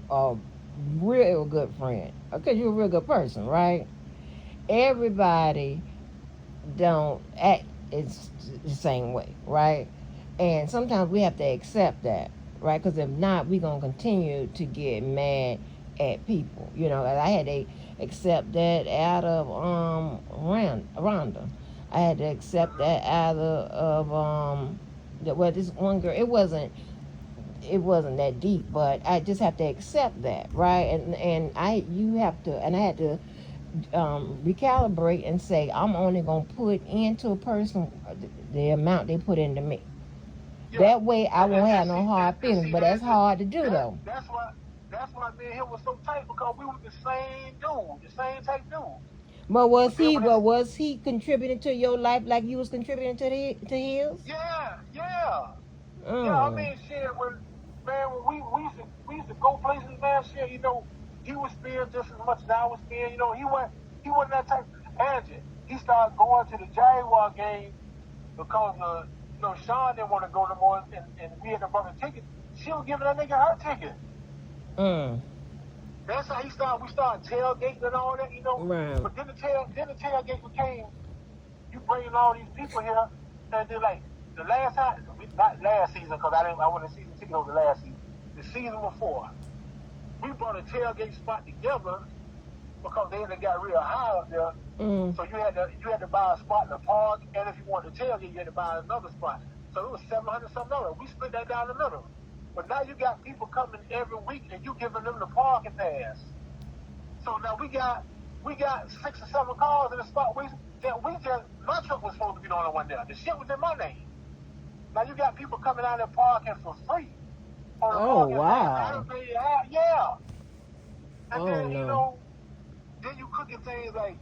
real good friend, because you're a real good person, right? Everybody don't act the same way, right? And sometimes we have to accept that, right? Because if not, we're going to continue to get mad at people. You know, I had to accept that out of Rhonda. I had to accept that out of this one girl. It wasn't that deep, but I just have to accept that, right? And I had to recalibrate and say I'm only gonna put into a person the amount they put into me. Yeah. That way I won't have no hard feelings, but that's hard to do though. That's why me and him was so tight, because we were the same dude, the same type dude. But was he contributing to your life like you was contributing to his? Yeah. Yeah, I mean, shit, when we used to go places, man, shit, you know, he would spend just as much as I was spending, you know, he wasn't that type. Angie, he started going to the Jaguar game because, you know, Sean didn't want to go no more, and we had to buy the ticket. She was giving that nigga her ticket. That's how we started tailgating and all that, you know. Right. But then the tailgate became, you bringing all these people here, and then like the last time, not last season, because I wanted season ticket over the last season. The season before, we brought a tailgate spot together because they had got real high up there. So you had to buy a spot in the park, and if you wanted to tailgate, you had to buy another spot. So it was $700 something. We split that down the middle. But now you got people coming every week, and you giving them the parking pass. So now we got 6 or 7 cars in the spot. My truck was supposed to be the only one there. The shit was in my name. Now you got people coming out there parking for free. Oh wow! Yeah. And then you know, then you cooking things like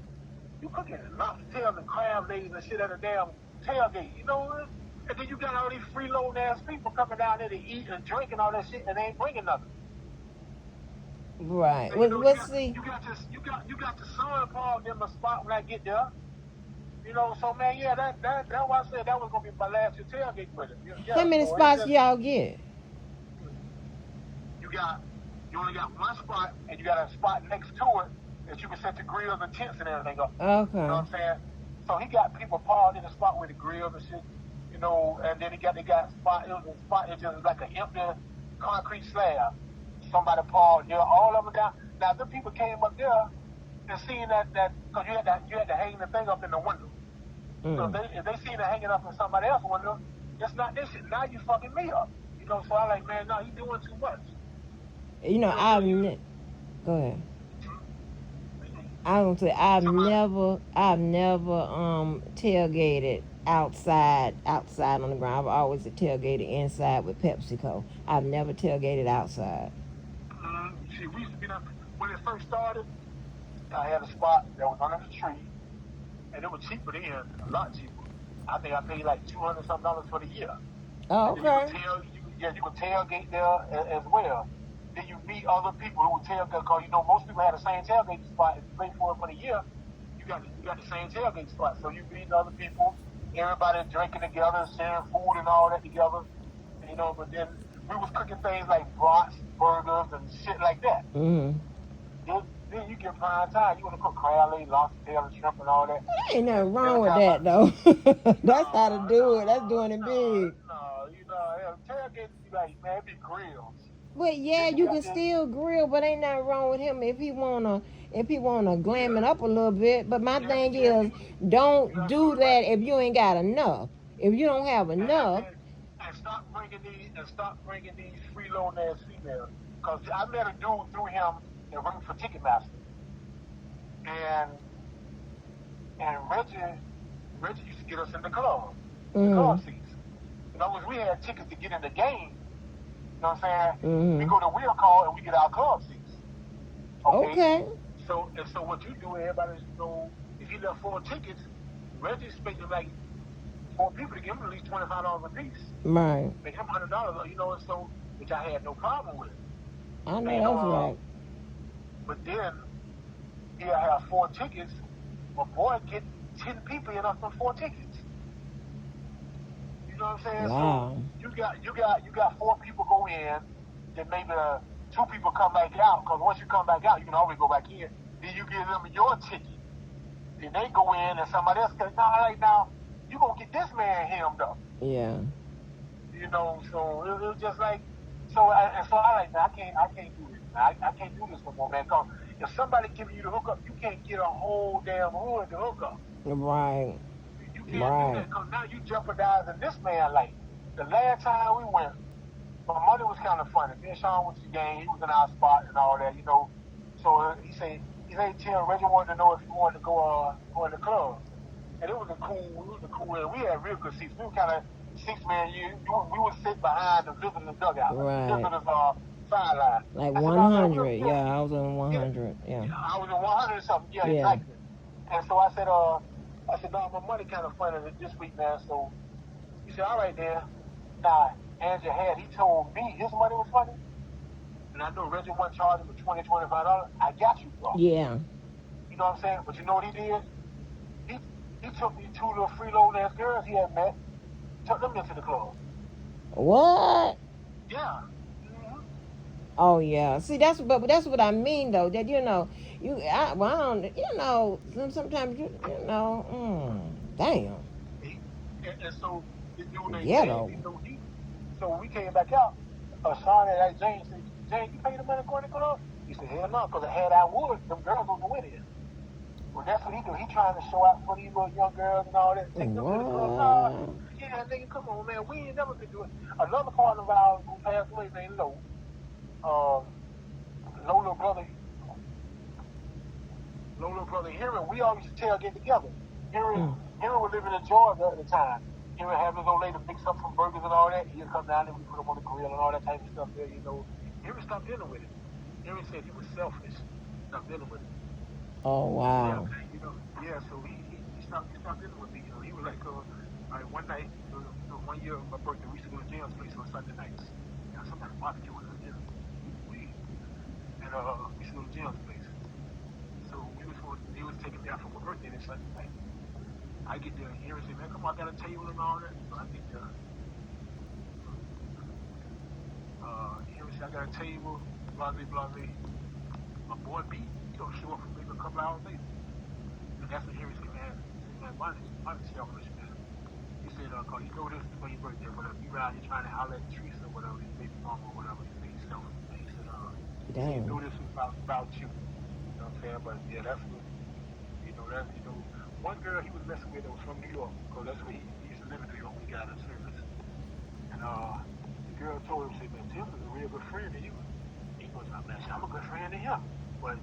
you cooking lobster tails and crab legs and shit at a damn tailgate. You know. And then you got all these freeloading ass people coming down there to eat and drink and all that shit, and they ain't bringing nothing. Right. So, you got the sun parked in the spot when I get there. You know, so man, yeah, that's why I said that was gonna be my last year tailgate with it. Yeah, how many spots y'all get? You You only got one spot, and you got a spot next to it that you can set the grills and tents and everything up. You know what Okay. I'm saying? So he got people parked in the spot with the grills and shit, you know, and then they got spot. It was a spot that just like an empty concrete slab. Somebody parked there, all of them down. Now the people came up there and seen that because you had to hang the thing up in the window. So if they seen it hanging up in somebody else's window, it's not this shit. Now you fucking me up. You know, so I like, man, no, you doing too much. You know, go ahead. I don't say I've never tailgated outside on the ground. I've always tailgated inside with PepsiCo. I've never tailgated outside. See, we used to be down when it first started. I had a spot that was under the tree, and it was cheaper then, a lot cheaper. I think I paid like $200 for the year. Oh, okay. You could tailgate there as well. Then you meet other people who would tailgate, because you know most people had the same tailgate spot. If you pay for it for the year, you got the same tailgate spot. So you meet other people, everybody drinking together, sharing food and all that together. You know, but then we was cooking things like brats, burgers, and shit like that. Mm-hmm. Then you get prime time. You want to cook crab legs, lobster tail, and shrimp and all that. Ain't nothing wrong with that though. That's how to do it. That's doing it big. No, you know, tailgate be like, man, it be grills. But yeah, you can still grill, but ain't nothing wrong with him if he wanna glam it up a little bit. But my thing is, don't do that if you ain't got enough. If you don't have enough, and stop bringing these freeloading ass females. Cause I met a dude through him that worked for Ticketmaster, and Reggie used to get us in the club, the club seats. In other words, we had tickets to get in the game. You know what I'm saying? Mm-hmm. We go to wheel call and we get our club seats. Okay. So what you do, everybody, you know, if you left 4 tickets, Reggie expected like 4 people to give him at least $25 a piece. Right. Make him $100, you know, and so which I had no problem with. I know that's right. But then he'll have 4 tickets, but boy, get 10 people enough for 4 tickets. You know what I'm saying? Wow. So you got 4 people go in, then maybe 2 people come back out. Because once you come back out, you can always go back in. Then you give them your ticket. Then they go in, and somebody else goes, "Nah, right now, you gonna get this man hemmed up." Yeah. You know, so it was just like, I like that. I can't do this. I can't do this no more, man. Because if somebody giving you the hookup, you can't get a whole damn hood to hook up. Right. You can't do that, because now you jeopardizing this man. Like the last time we went, my money was kind of funny. Me and Sean went to the game. He was in our spot and all that, you know. So he said, tell Reggie wanted to know if he wanted to go in the club, and it was a cool. And we had real good seats. We were kind of 6-man. We would sit behind the visitors' dugout, right. Visitors' sideline. Like 100. Yeah, I was on 100. Yeah. I was on 100 or something. Yeah, exactly. And so I said, no, my money kind of funny this week, man. So he said, all right, then. Nah, Andrew he told me his money was funny. And I know Reggie wasn't charging for $20, $25. I got you, bro. Yeah. You know what I'm saying? But you know what he did? He took these 2 little freeloading ass girls he had met, took them into the club. What? Yeah. Oh yeah. See, that's what I mean though. That I don't. Sometimes damn. And so the dude named Ghetto. James, so we came back out. Sean and that James said, "James, you pay the money going to the club?" He said, "Hell no, because I had our wood. Them girls on the way there." Well, that's what he do. He trying to show out for these little young girls and all that. Take them to the club. No, yeah, nigga, come on, man. We ain't never been doing. Another partner of ours who passed away named Lowe. Lola brother Henry, we always used to tailgate together. Henry was living in Georgia at the time. He would have his old lady mix up some burgers and all that. He'd come down and we put him on the grill and all that type of stuff there, you know. Henry stopped dealing with it. Henry said he was selfish. Stopped dealing with it. Oh, wow. Yeah, so he stopped dealing with me. You know, he was like, one night, one year of my birthday, we used to go to Jim's place on Sunday nights. Somebody barbecue with us, and we used to go to Jim's place. So he was taking me out for my birthday this Sunday night. I get there, Henry said, "Man, come on, I got a table and all that." So I get there. Henry said, "I got a table." blah. My boy B, he don't show up for maybe a couple hours later. And that's when Harry said, man, money selfish, man. He said, cause you know this is for your birthday, whatever. You out here trying to holler at Teresa or whatever, his baby mama or whatever. He said he's selfish, man. He said, you know this is about you. You know what I'm saying? But yeah, that's what, one girl he was messing with that was from New York, because that's where he used to live in New York when he got out of service. And the girl told him, said, man, Tim is a real good friend to you. He goes, man, I'm a good friend to him. But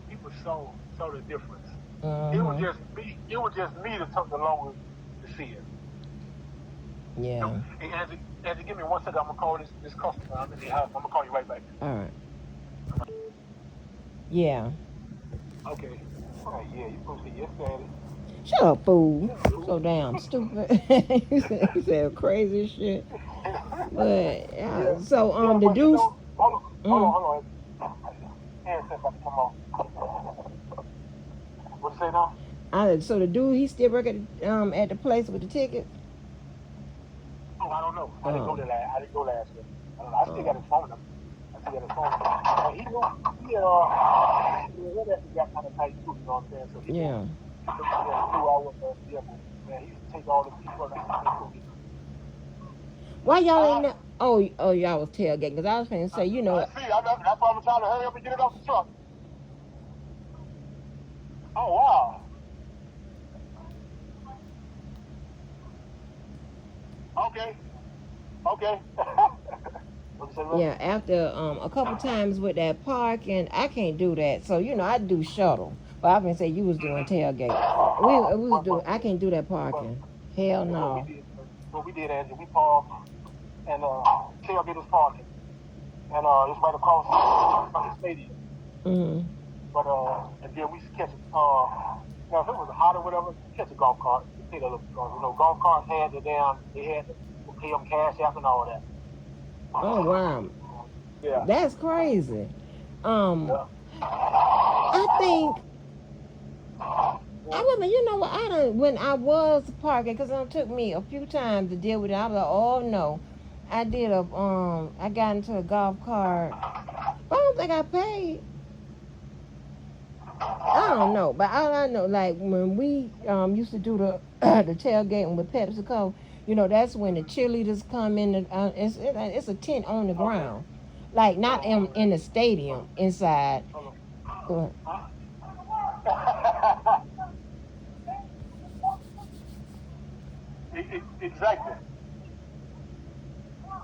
people saw the difference. It was just me. It was just me that took the longest to see it. Yeah. And as you give me 1 second, I'm gonna call this customer. I'm in the house. I'm gonna call you right back. All right. Yeah. Okay. All right. Yeah, you supposed to say yes, Daddy. Shut up, fool. So damn stupid. You said crazy shit. But Yeah. so Yeah, the but dude. hold on. Handset about to come on. What you say now? So the dude, he still work at the place with the ticket. Oh, I don't know. I didn't go last year. I don't know. I still got his phone number. And he knew he got kind of tight too, you know what I'm saying? So he Yeah. He used to take all the people. Why y'all ain't? Oh, y'all was tailgating because I was finna say, you know. I see. That's why I'm trying to hurry up and get it off the truck. Oh wow. Okay. Yeah, after a couple times with that parking, I can't do that. So I do shuttle. But I can say you was doing tailgate. We was doing. I can't do that parking. Hell no. What we did, Angie, we parked and tailgate was parking, and it's right across from the stadium. Mhm. But and then we catch if it was hot or whatever, catch a golf cart. Golf carts had they had to pay them cash out and all that. Oh wow. Yeah. That's crazy. Yeah. I think I wasn't. You know what? When I was parking, because it took me a few times to deal with it. I was like, oh no. I did I got into a golf cart. But I don't think I paid. I don't know, but all I know, like when we used to do the the tailgating with PepsiCo, that's when the cheerleaders come in. It's a tent on the ground, like not in the stadium inside. Go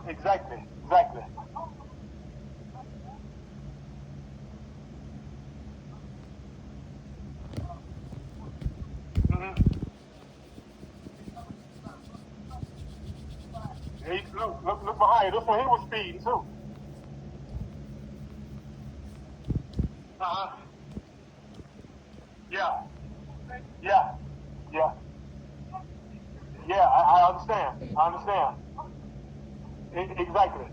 Exactly. Hey, look behind you. This one, he was speeding too. Uh-huh. Yeah. I understand. Exactly.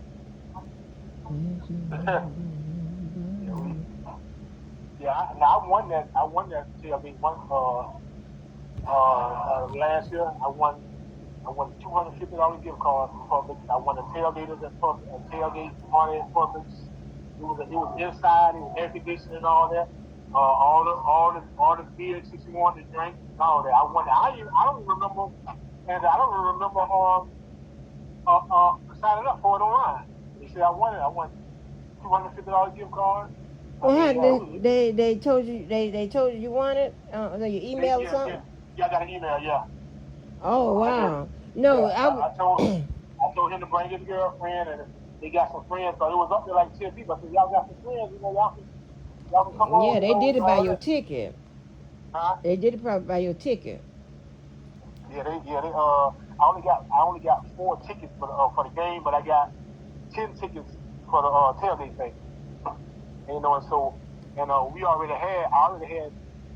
I won that TLB last year. I won $250 gift card from Publix. I won a tailgaters at Publix, a tailgate party at Publix. It was inside, it was air conditioning and all that. All the beers that you wanted to drink, and all that. I won that. I don't even remember, and I don't even remember signing up for it online. They said I won it. I won $250 gift card. They told you they told you won it? Your email or something? Yeah, I got an email. Yeah. Oh wow! No, I told him to bring his girlfriend, and they got some friends. So it was up there like 10 people. I said, y'all got some friends, y'all can come on. Yeah, they did it by your ticket. Huh? They did it probably by your ticket. Yeah, they. I only got 4 tickets for the game, but I got 10 tickets for the tailgate thing. And we already had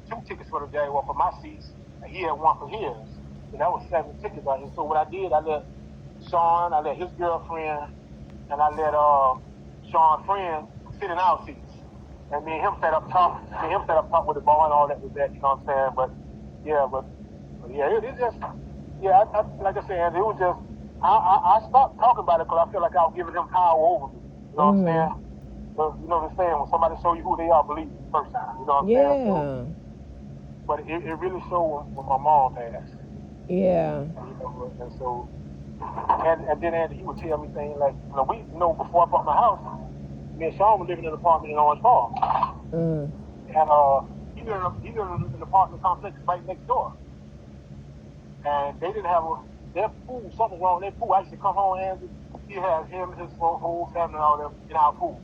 2 tickets for the game, one for my seats, and he had one for his. So that was 7 tickets out here. So what I did, I let Sean, I let his girlfriend, and I let Sean's friend sit in our seats. And me and him sat up top with the ball and all that with that, you know what I'm saying? But it's just, I like I said, it was just, I stopped talking about it because I feel like I was giving him power over me, you know what I'm saying? But, you know what I'm saying? When somebody show you who they are, believe it the first time. You know what I'm saying? So, Yeah. but it really showed when my mom passed. Yeah. You know, and so, and then Andy, he would tell me things like, before I bought my house, me and Sean were living in an apartment in Orange Park. Mm. And he lived in an apartment complex right next door. And they didn't have their pool, something wrong with their pool. I used to come home and he had him, his whole family, and all them in our pool.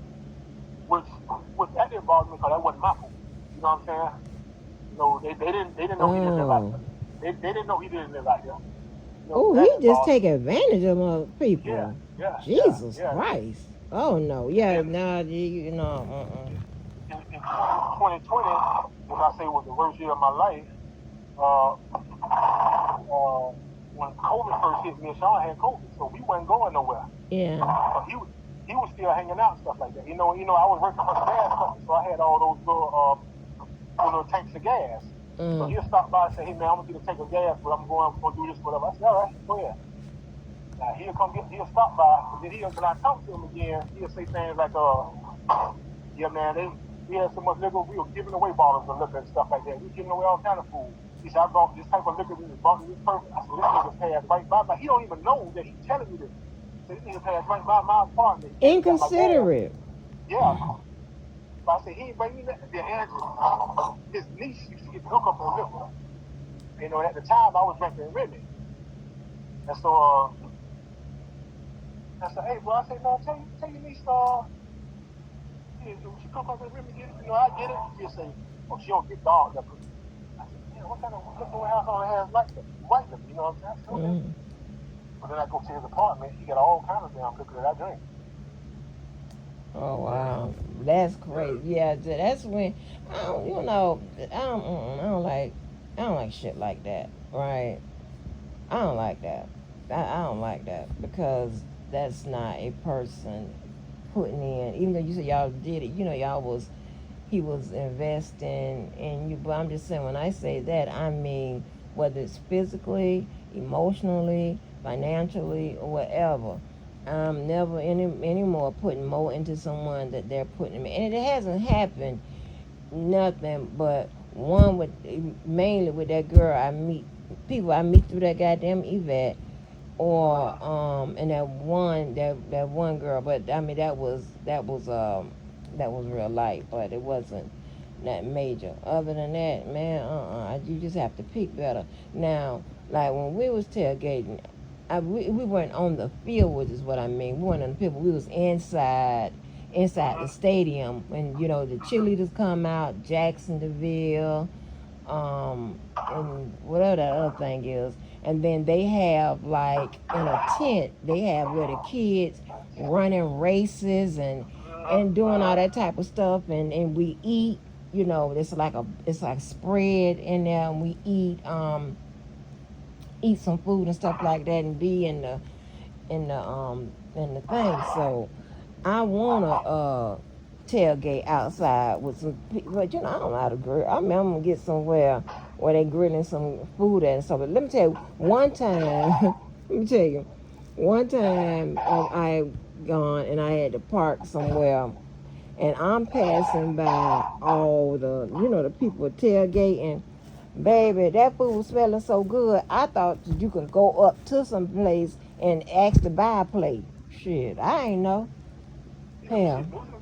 Which that didn't bother me because that wasn't my pool. You know what I'm saying? You know, they didn't know he didn't live out there. They didn't know he didn't live out there. You know, Oh, that he didn't just bother take me. advantage of other Yeah, people. yeah, Jesus yeah. Christ. Oh no. And Yeah, then no, you know. in 2020, which I say was the worst year of my life, uh, when COVID first hit, me and Sean had COVID, so we wasn't going nowhere. Yeah. But he was still hanging out and stuff like that. You know, I was working for the gas company, so I had all those little tanks of gas. So he'll stop by and say, "Hey man, I'm gonna get a tank of gas, but I'm gonna do this, whatever." I said, "All right, go ahead." Now he'll stop by, but then when I talk to him again, he'll say things like, "Yeah man, we had so much liquor, we were giving away bottles of liquor and stuff like that. We were giving away all kind of food." He said, "I bought this type of liquor, this bought this perfect." I said, "This nigga passed right by," but he don't even know that he's telling me this. So this nigga passed right by my apartment. He got my gas. Inconsiderate. Yeah. But I said, he ain't bring me nothing. Then Angela, his niece used to get the hookup on liquor. You know, at the time I was drinking Remy. And so I said, "Hey bro," I said, "No, tell your niece, she cook up with Remy, you know, I get it." She'll say, "Oh, she don't get dog liquor." I said, "Yeah, what kind of liquor house only has like that? White liquor, you know what I'm saying?" But then I go to his apartment, he got all kinds of damn liquor that I drink. Oh wow, that's crazy. Yeah, that's when I don't, you know, I don't like shit like that, right? I don't like that. I don't like that because that's not a person putting in. Even though you said y'all did it, you know, he was investing in you. But I'm just saying, when I say that, I mean whether it's physically, emotionally, financially, or whatever. I'm never anymore putting more into someone that they're putting in me. And it hasn't happened nothing but one with mainly with that girl people I meet through that goddamn event, or and that one girl. But I mean that was real light, but it wasn't that major. Other than that, man, you just have to pick better. Now, like when we was tailgating, we weren't on the field, which is what I mean. We weren't on the field, but we was inside the stadium when, you know, the cheerleaders come out, Jacksonville, and whatever that other thing is. And then they have like in a tent, they have where the kids running races and doing all that type of stuff, and we eat. You know, it's like spread in there, and we eat some food and stuff like that, and be in the thing. So I wanna tailgate outside with some people, but you know I don't know how to grill. I mean, I'm gonna get somewhere where they grilling some food at and stuff. But let me tell you, one time, one time I gone and I had to park somewhere, and I'm passing by all the people tailgating. Baby, that food was smelling so good. I thought you could go up to some place and ask to buy a plate. Shit, I ain't know. Yeah, but Hell. shit, most of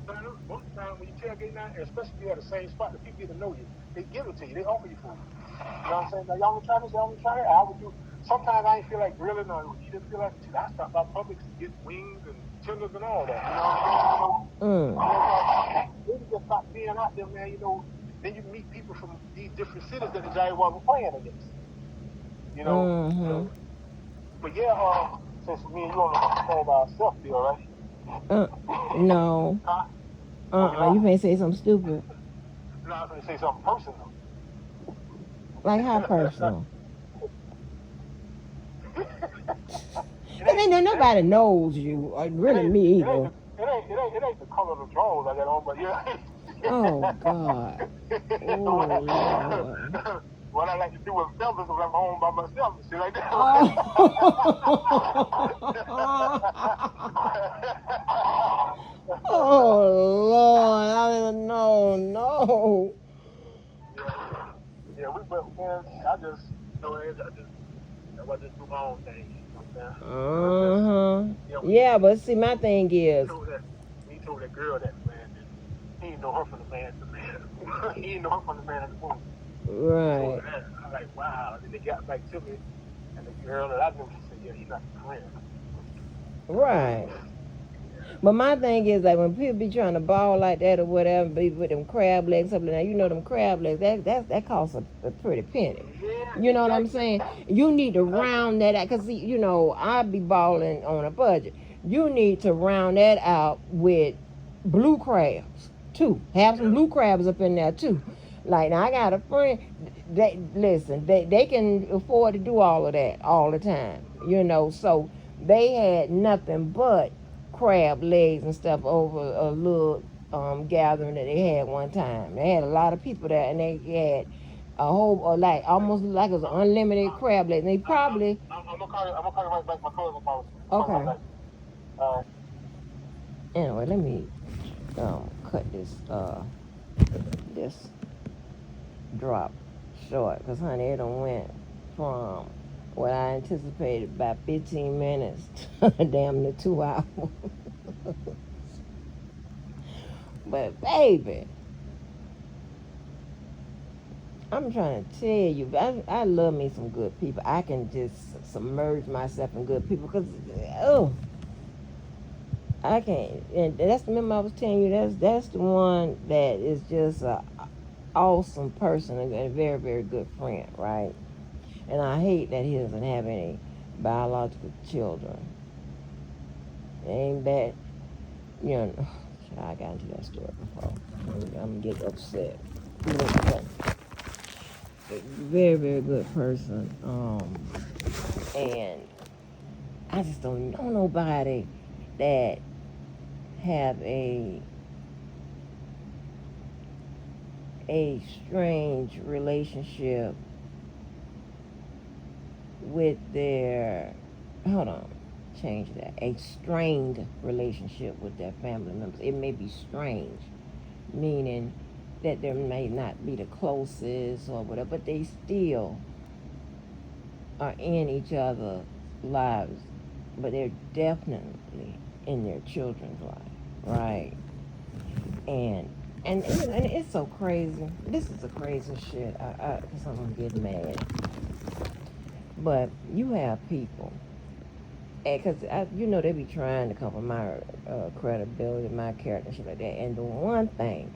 the time when you tailgate now, especially if you're at the same spot, the people get to know you. They give it to you. They offer you food. You know what I'm saying? Now, y'all want to try this? Y'all want to try it? I would do. Sometimes I ain't feel like grilling or you didn't feel like it. I stop by Publix and get wings and tenders and all that. You know what I'm saying? Really just stop being out there, man. You know, then you meet people from these different cities that the Jaguars were playing against. You know? But yeah, since me and you on the phone by ourselves still, right? No. Huh? You may say something stupid. No, I was going to say something personal. Like how personal? And then nobody knows you, or really me either. It ain't the color of the drawers I got on, but yeah. Oh God. Oh Lord. What I like to do with feathers when I'm home by myself and shit like that. Oh. Oh Lord, I mean, no. Yeah, yeah, we but man, I just I just do my own thing. You know what I'm saying? But Uh-huh. yeah, Yeah, but see, my thing he is, told that he told that girl that man that he didn't know her from the man to man. He didn't know her from the man in the movie. He told right, her that. I'm like, wow. And then they got back to me, and the girl that I knew, she said, yeah, he's not your friend. right. Yeah. But my thing is, like, when people be trying to ball like that or whatever, be with them crab legs, something like that, you know, them crab legs, that costs a pretty penny. Yeah, You know what I'm exactly. saying? You need to Exactly. round that out, because, you know, I be balling on a budget. You need to round that out with blue crabs, too. Have some Yeah. blue crabs up in there, too. Like, now, I got a friend, listen, they can afford to do all of that all the time, you know, so they had nothing but crab legs and stuff over a little gathering that they had one time. They had a lot of people there, and they had a whole, or like almost like it was unlimited crab legs. And they probably I'm gonna call you. I'm gonna call you right back. My cousin calling me. I'm calling you okay. right back. Uh, Anyway, let me cut this drop short, cause honey, it done went from what I anticipated about 15 minutes to damn near 2 hours. But baby, I'm trying to tell you, I love me some good people. I can just submerge myself in good people because, oh, I can't. And that's remember I was telling you that's the one that is just a awesome person and a very very good friend, right? And I hate that he doesn't have any biological children. Ain't that you know? I got into that story before. I'm gonna get upset. But very very good person. And I just don't know nobody that have a strange relationship with their hold on change that a strained relationship with their family members. It may be strange, meaning that they may not be the closest or whatever, but they still are in each other's lives, but they're definitely in their children's life, right? And and it's so crazy. This is the crazy shit. Cause I'm gonna get mad. But you have people, and cause you know they be trying to cover my credibility, my character, shit like that. And the one thing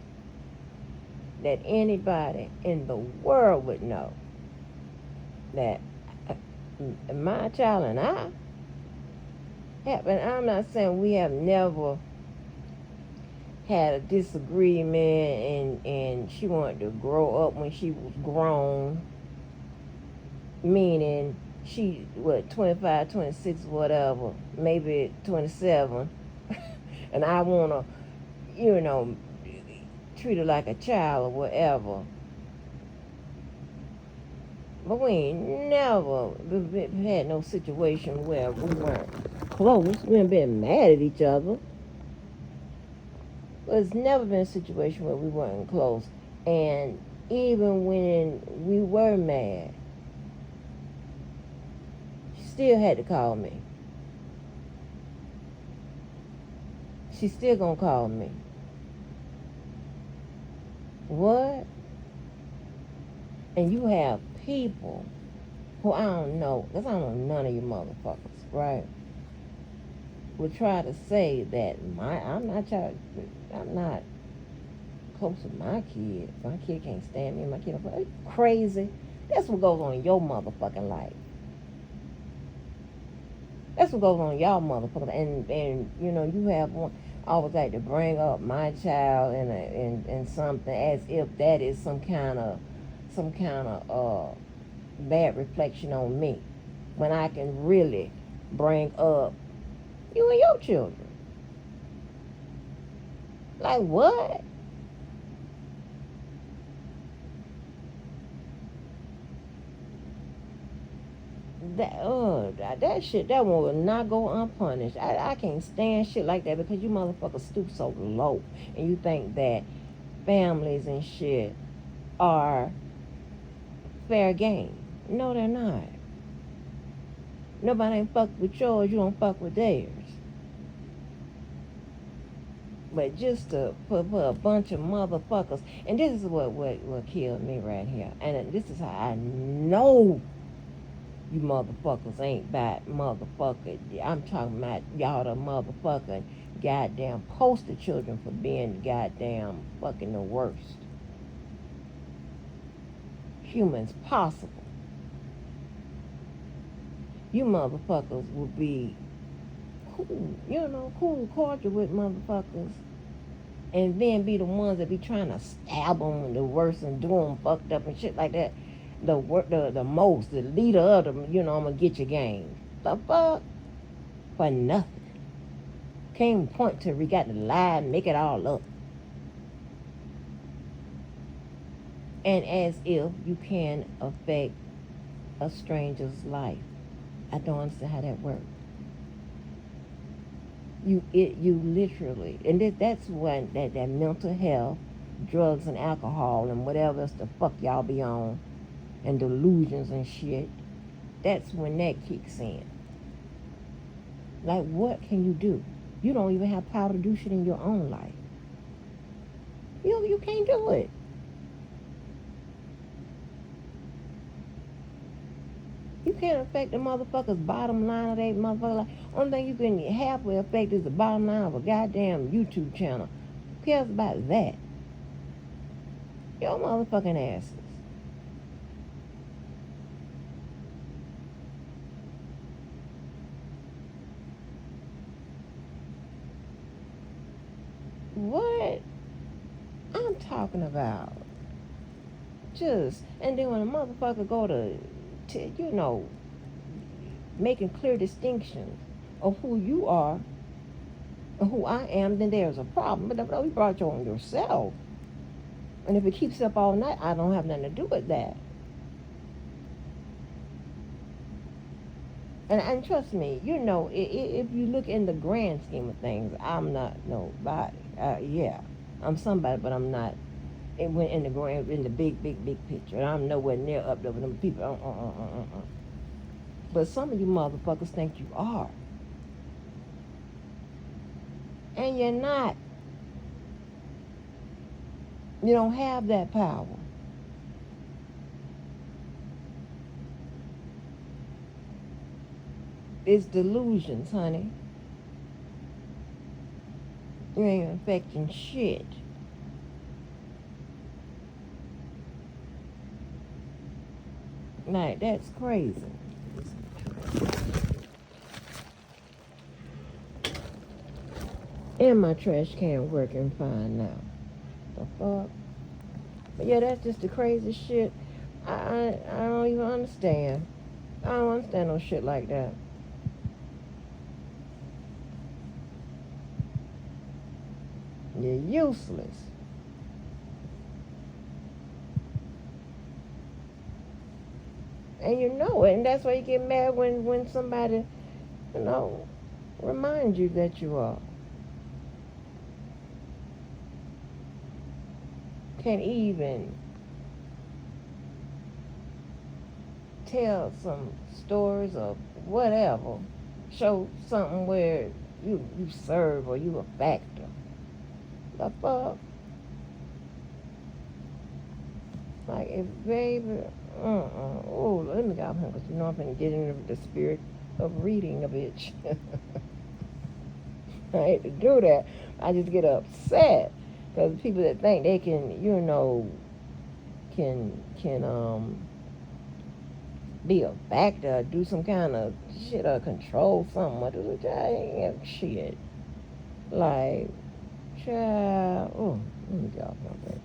that anybody in the world would know that my child and I have, and I'm not saying we have never had a disagreement and she wanted to grow up when she was grown, meaning she what 25, 26, whatever, maybe 27, and I want to treat her like a child or whatever. But we ain't never had no situation where we weren't close. We ain't been mad at each other. But it's never been a situation where we weren't close. And even when we were mad, she still had to call me. She's still gonna call me. What? And you have people who I don't know, because I don't know none of you motherfuckers, right? Would try to say that I'm not close to my kid. My kid can't stand me. My kid, are you crazy? That's what goes on in your motherfucking life. That's what goes on in y'all motherfuckers. And you have one always like to bring up my child and something as if that is some kind of bad reflection on me, when I can really bring up you and your children. Like what? that shit, that one will not go unpunished. I can't stand shit like that because you motherfuckers stoop so low and you think that families and shit are fair game. No, they're not. Nobody ain't fuck with yours, you don't fuck with theirs. But just to put a bunch of motherfuckers, and this is what killed me right here, and this is how I know you motherfuckers ain't bad motherfucker. I'm talking about y'all the motherfucking goddamn poster children for being goddamn fucking the worst humans possible. You motherfuckers will be cool, cordial with motherfuckers, and then be the ones that be trying to stab them the worst and do them fucked up and shit like that. The leader of them, I'm gonna get your game. The fuck? For nothing. Can't point to, we got to lie and make it all up. And as if you can affect a stranger's life. I don't understand how that works. You literally, and that's when that mental health, drugs and alcohol and whatever else the fuck y'all be on, and delusions and shit, that's when that kicks in. Like, what can you do? You don't even have power to do shit in your own life. You can't do it. You can't affect the motherfucker's bottom line of that motherfucker life. Only thing you can halfway affect is the bottom line of a goddamn YouTube channel. Who cares about that? Your motherfucking asses. What I'm talking about. And then when a motherfucker go to making clear distinctions of who you are and who I am, then there's a problem. But no, you brought you on yourself. And if it keeps up all night, I don't have nothing to do with that. And trust me, if you look in the grand scheme of things, I'm not nobody. Yeah, I'm somebody, but I'm not in the big picture. And I'm nowhere near up there with them people. But some of you motherfuckers think you are. And you're not. You don't have that power. It's delusions, honey. You ain't affecting shit. Like, that's crazy. And my trash can working fine now. The fuck? But yeah, that's just the crazy shit. I don't even understand. I don't understand no shit like that. You're useless. And you know it, and that's why you get mad when somebody, reminds you that you are. Can't even tell some stories or whatever, show something where you serve or you a factor. The fuck? Like, if baby, oh, let me go up here, because I'm going to get into the spirit of reading a bitch. I hate to do that. I just get upset, because people that think they can, be a factor, do some kind of shit or control something, which I ain't have shit. Like, child, let me get off my baby.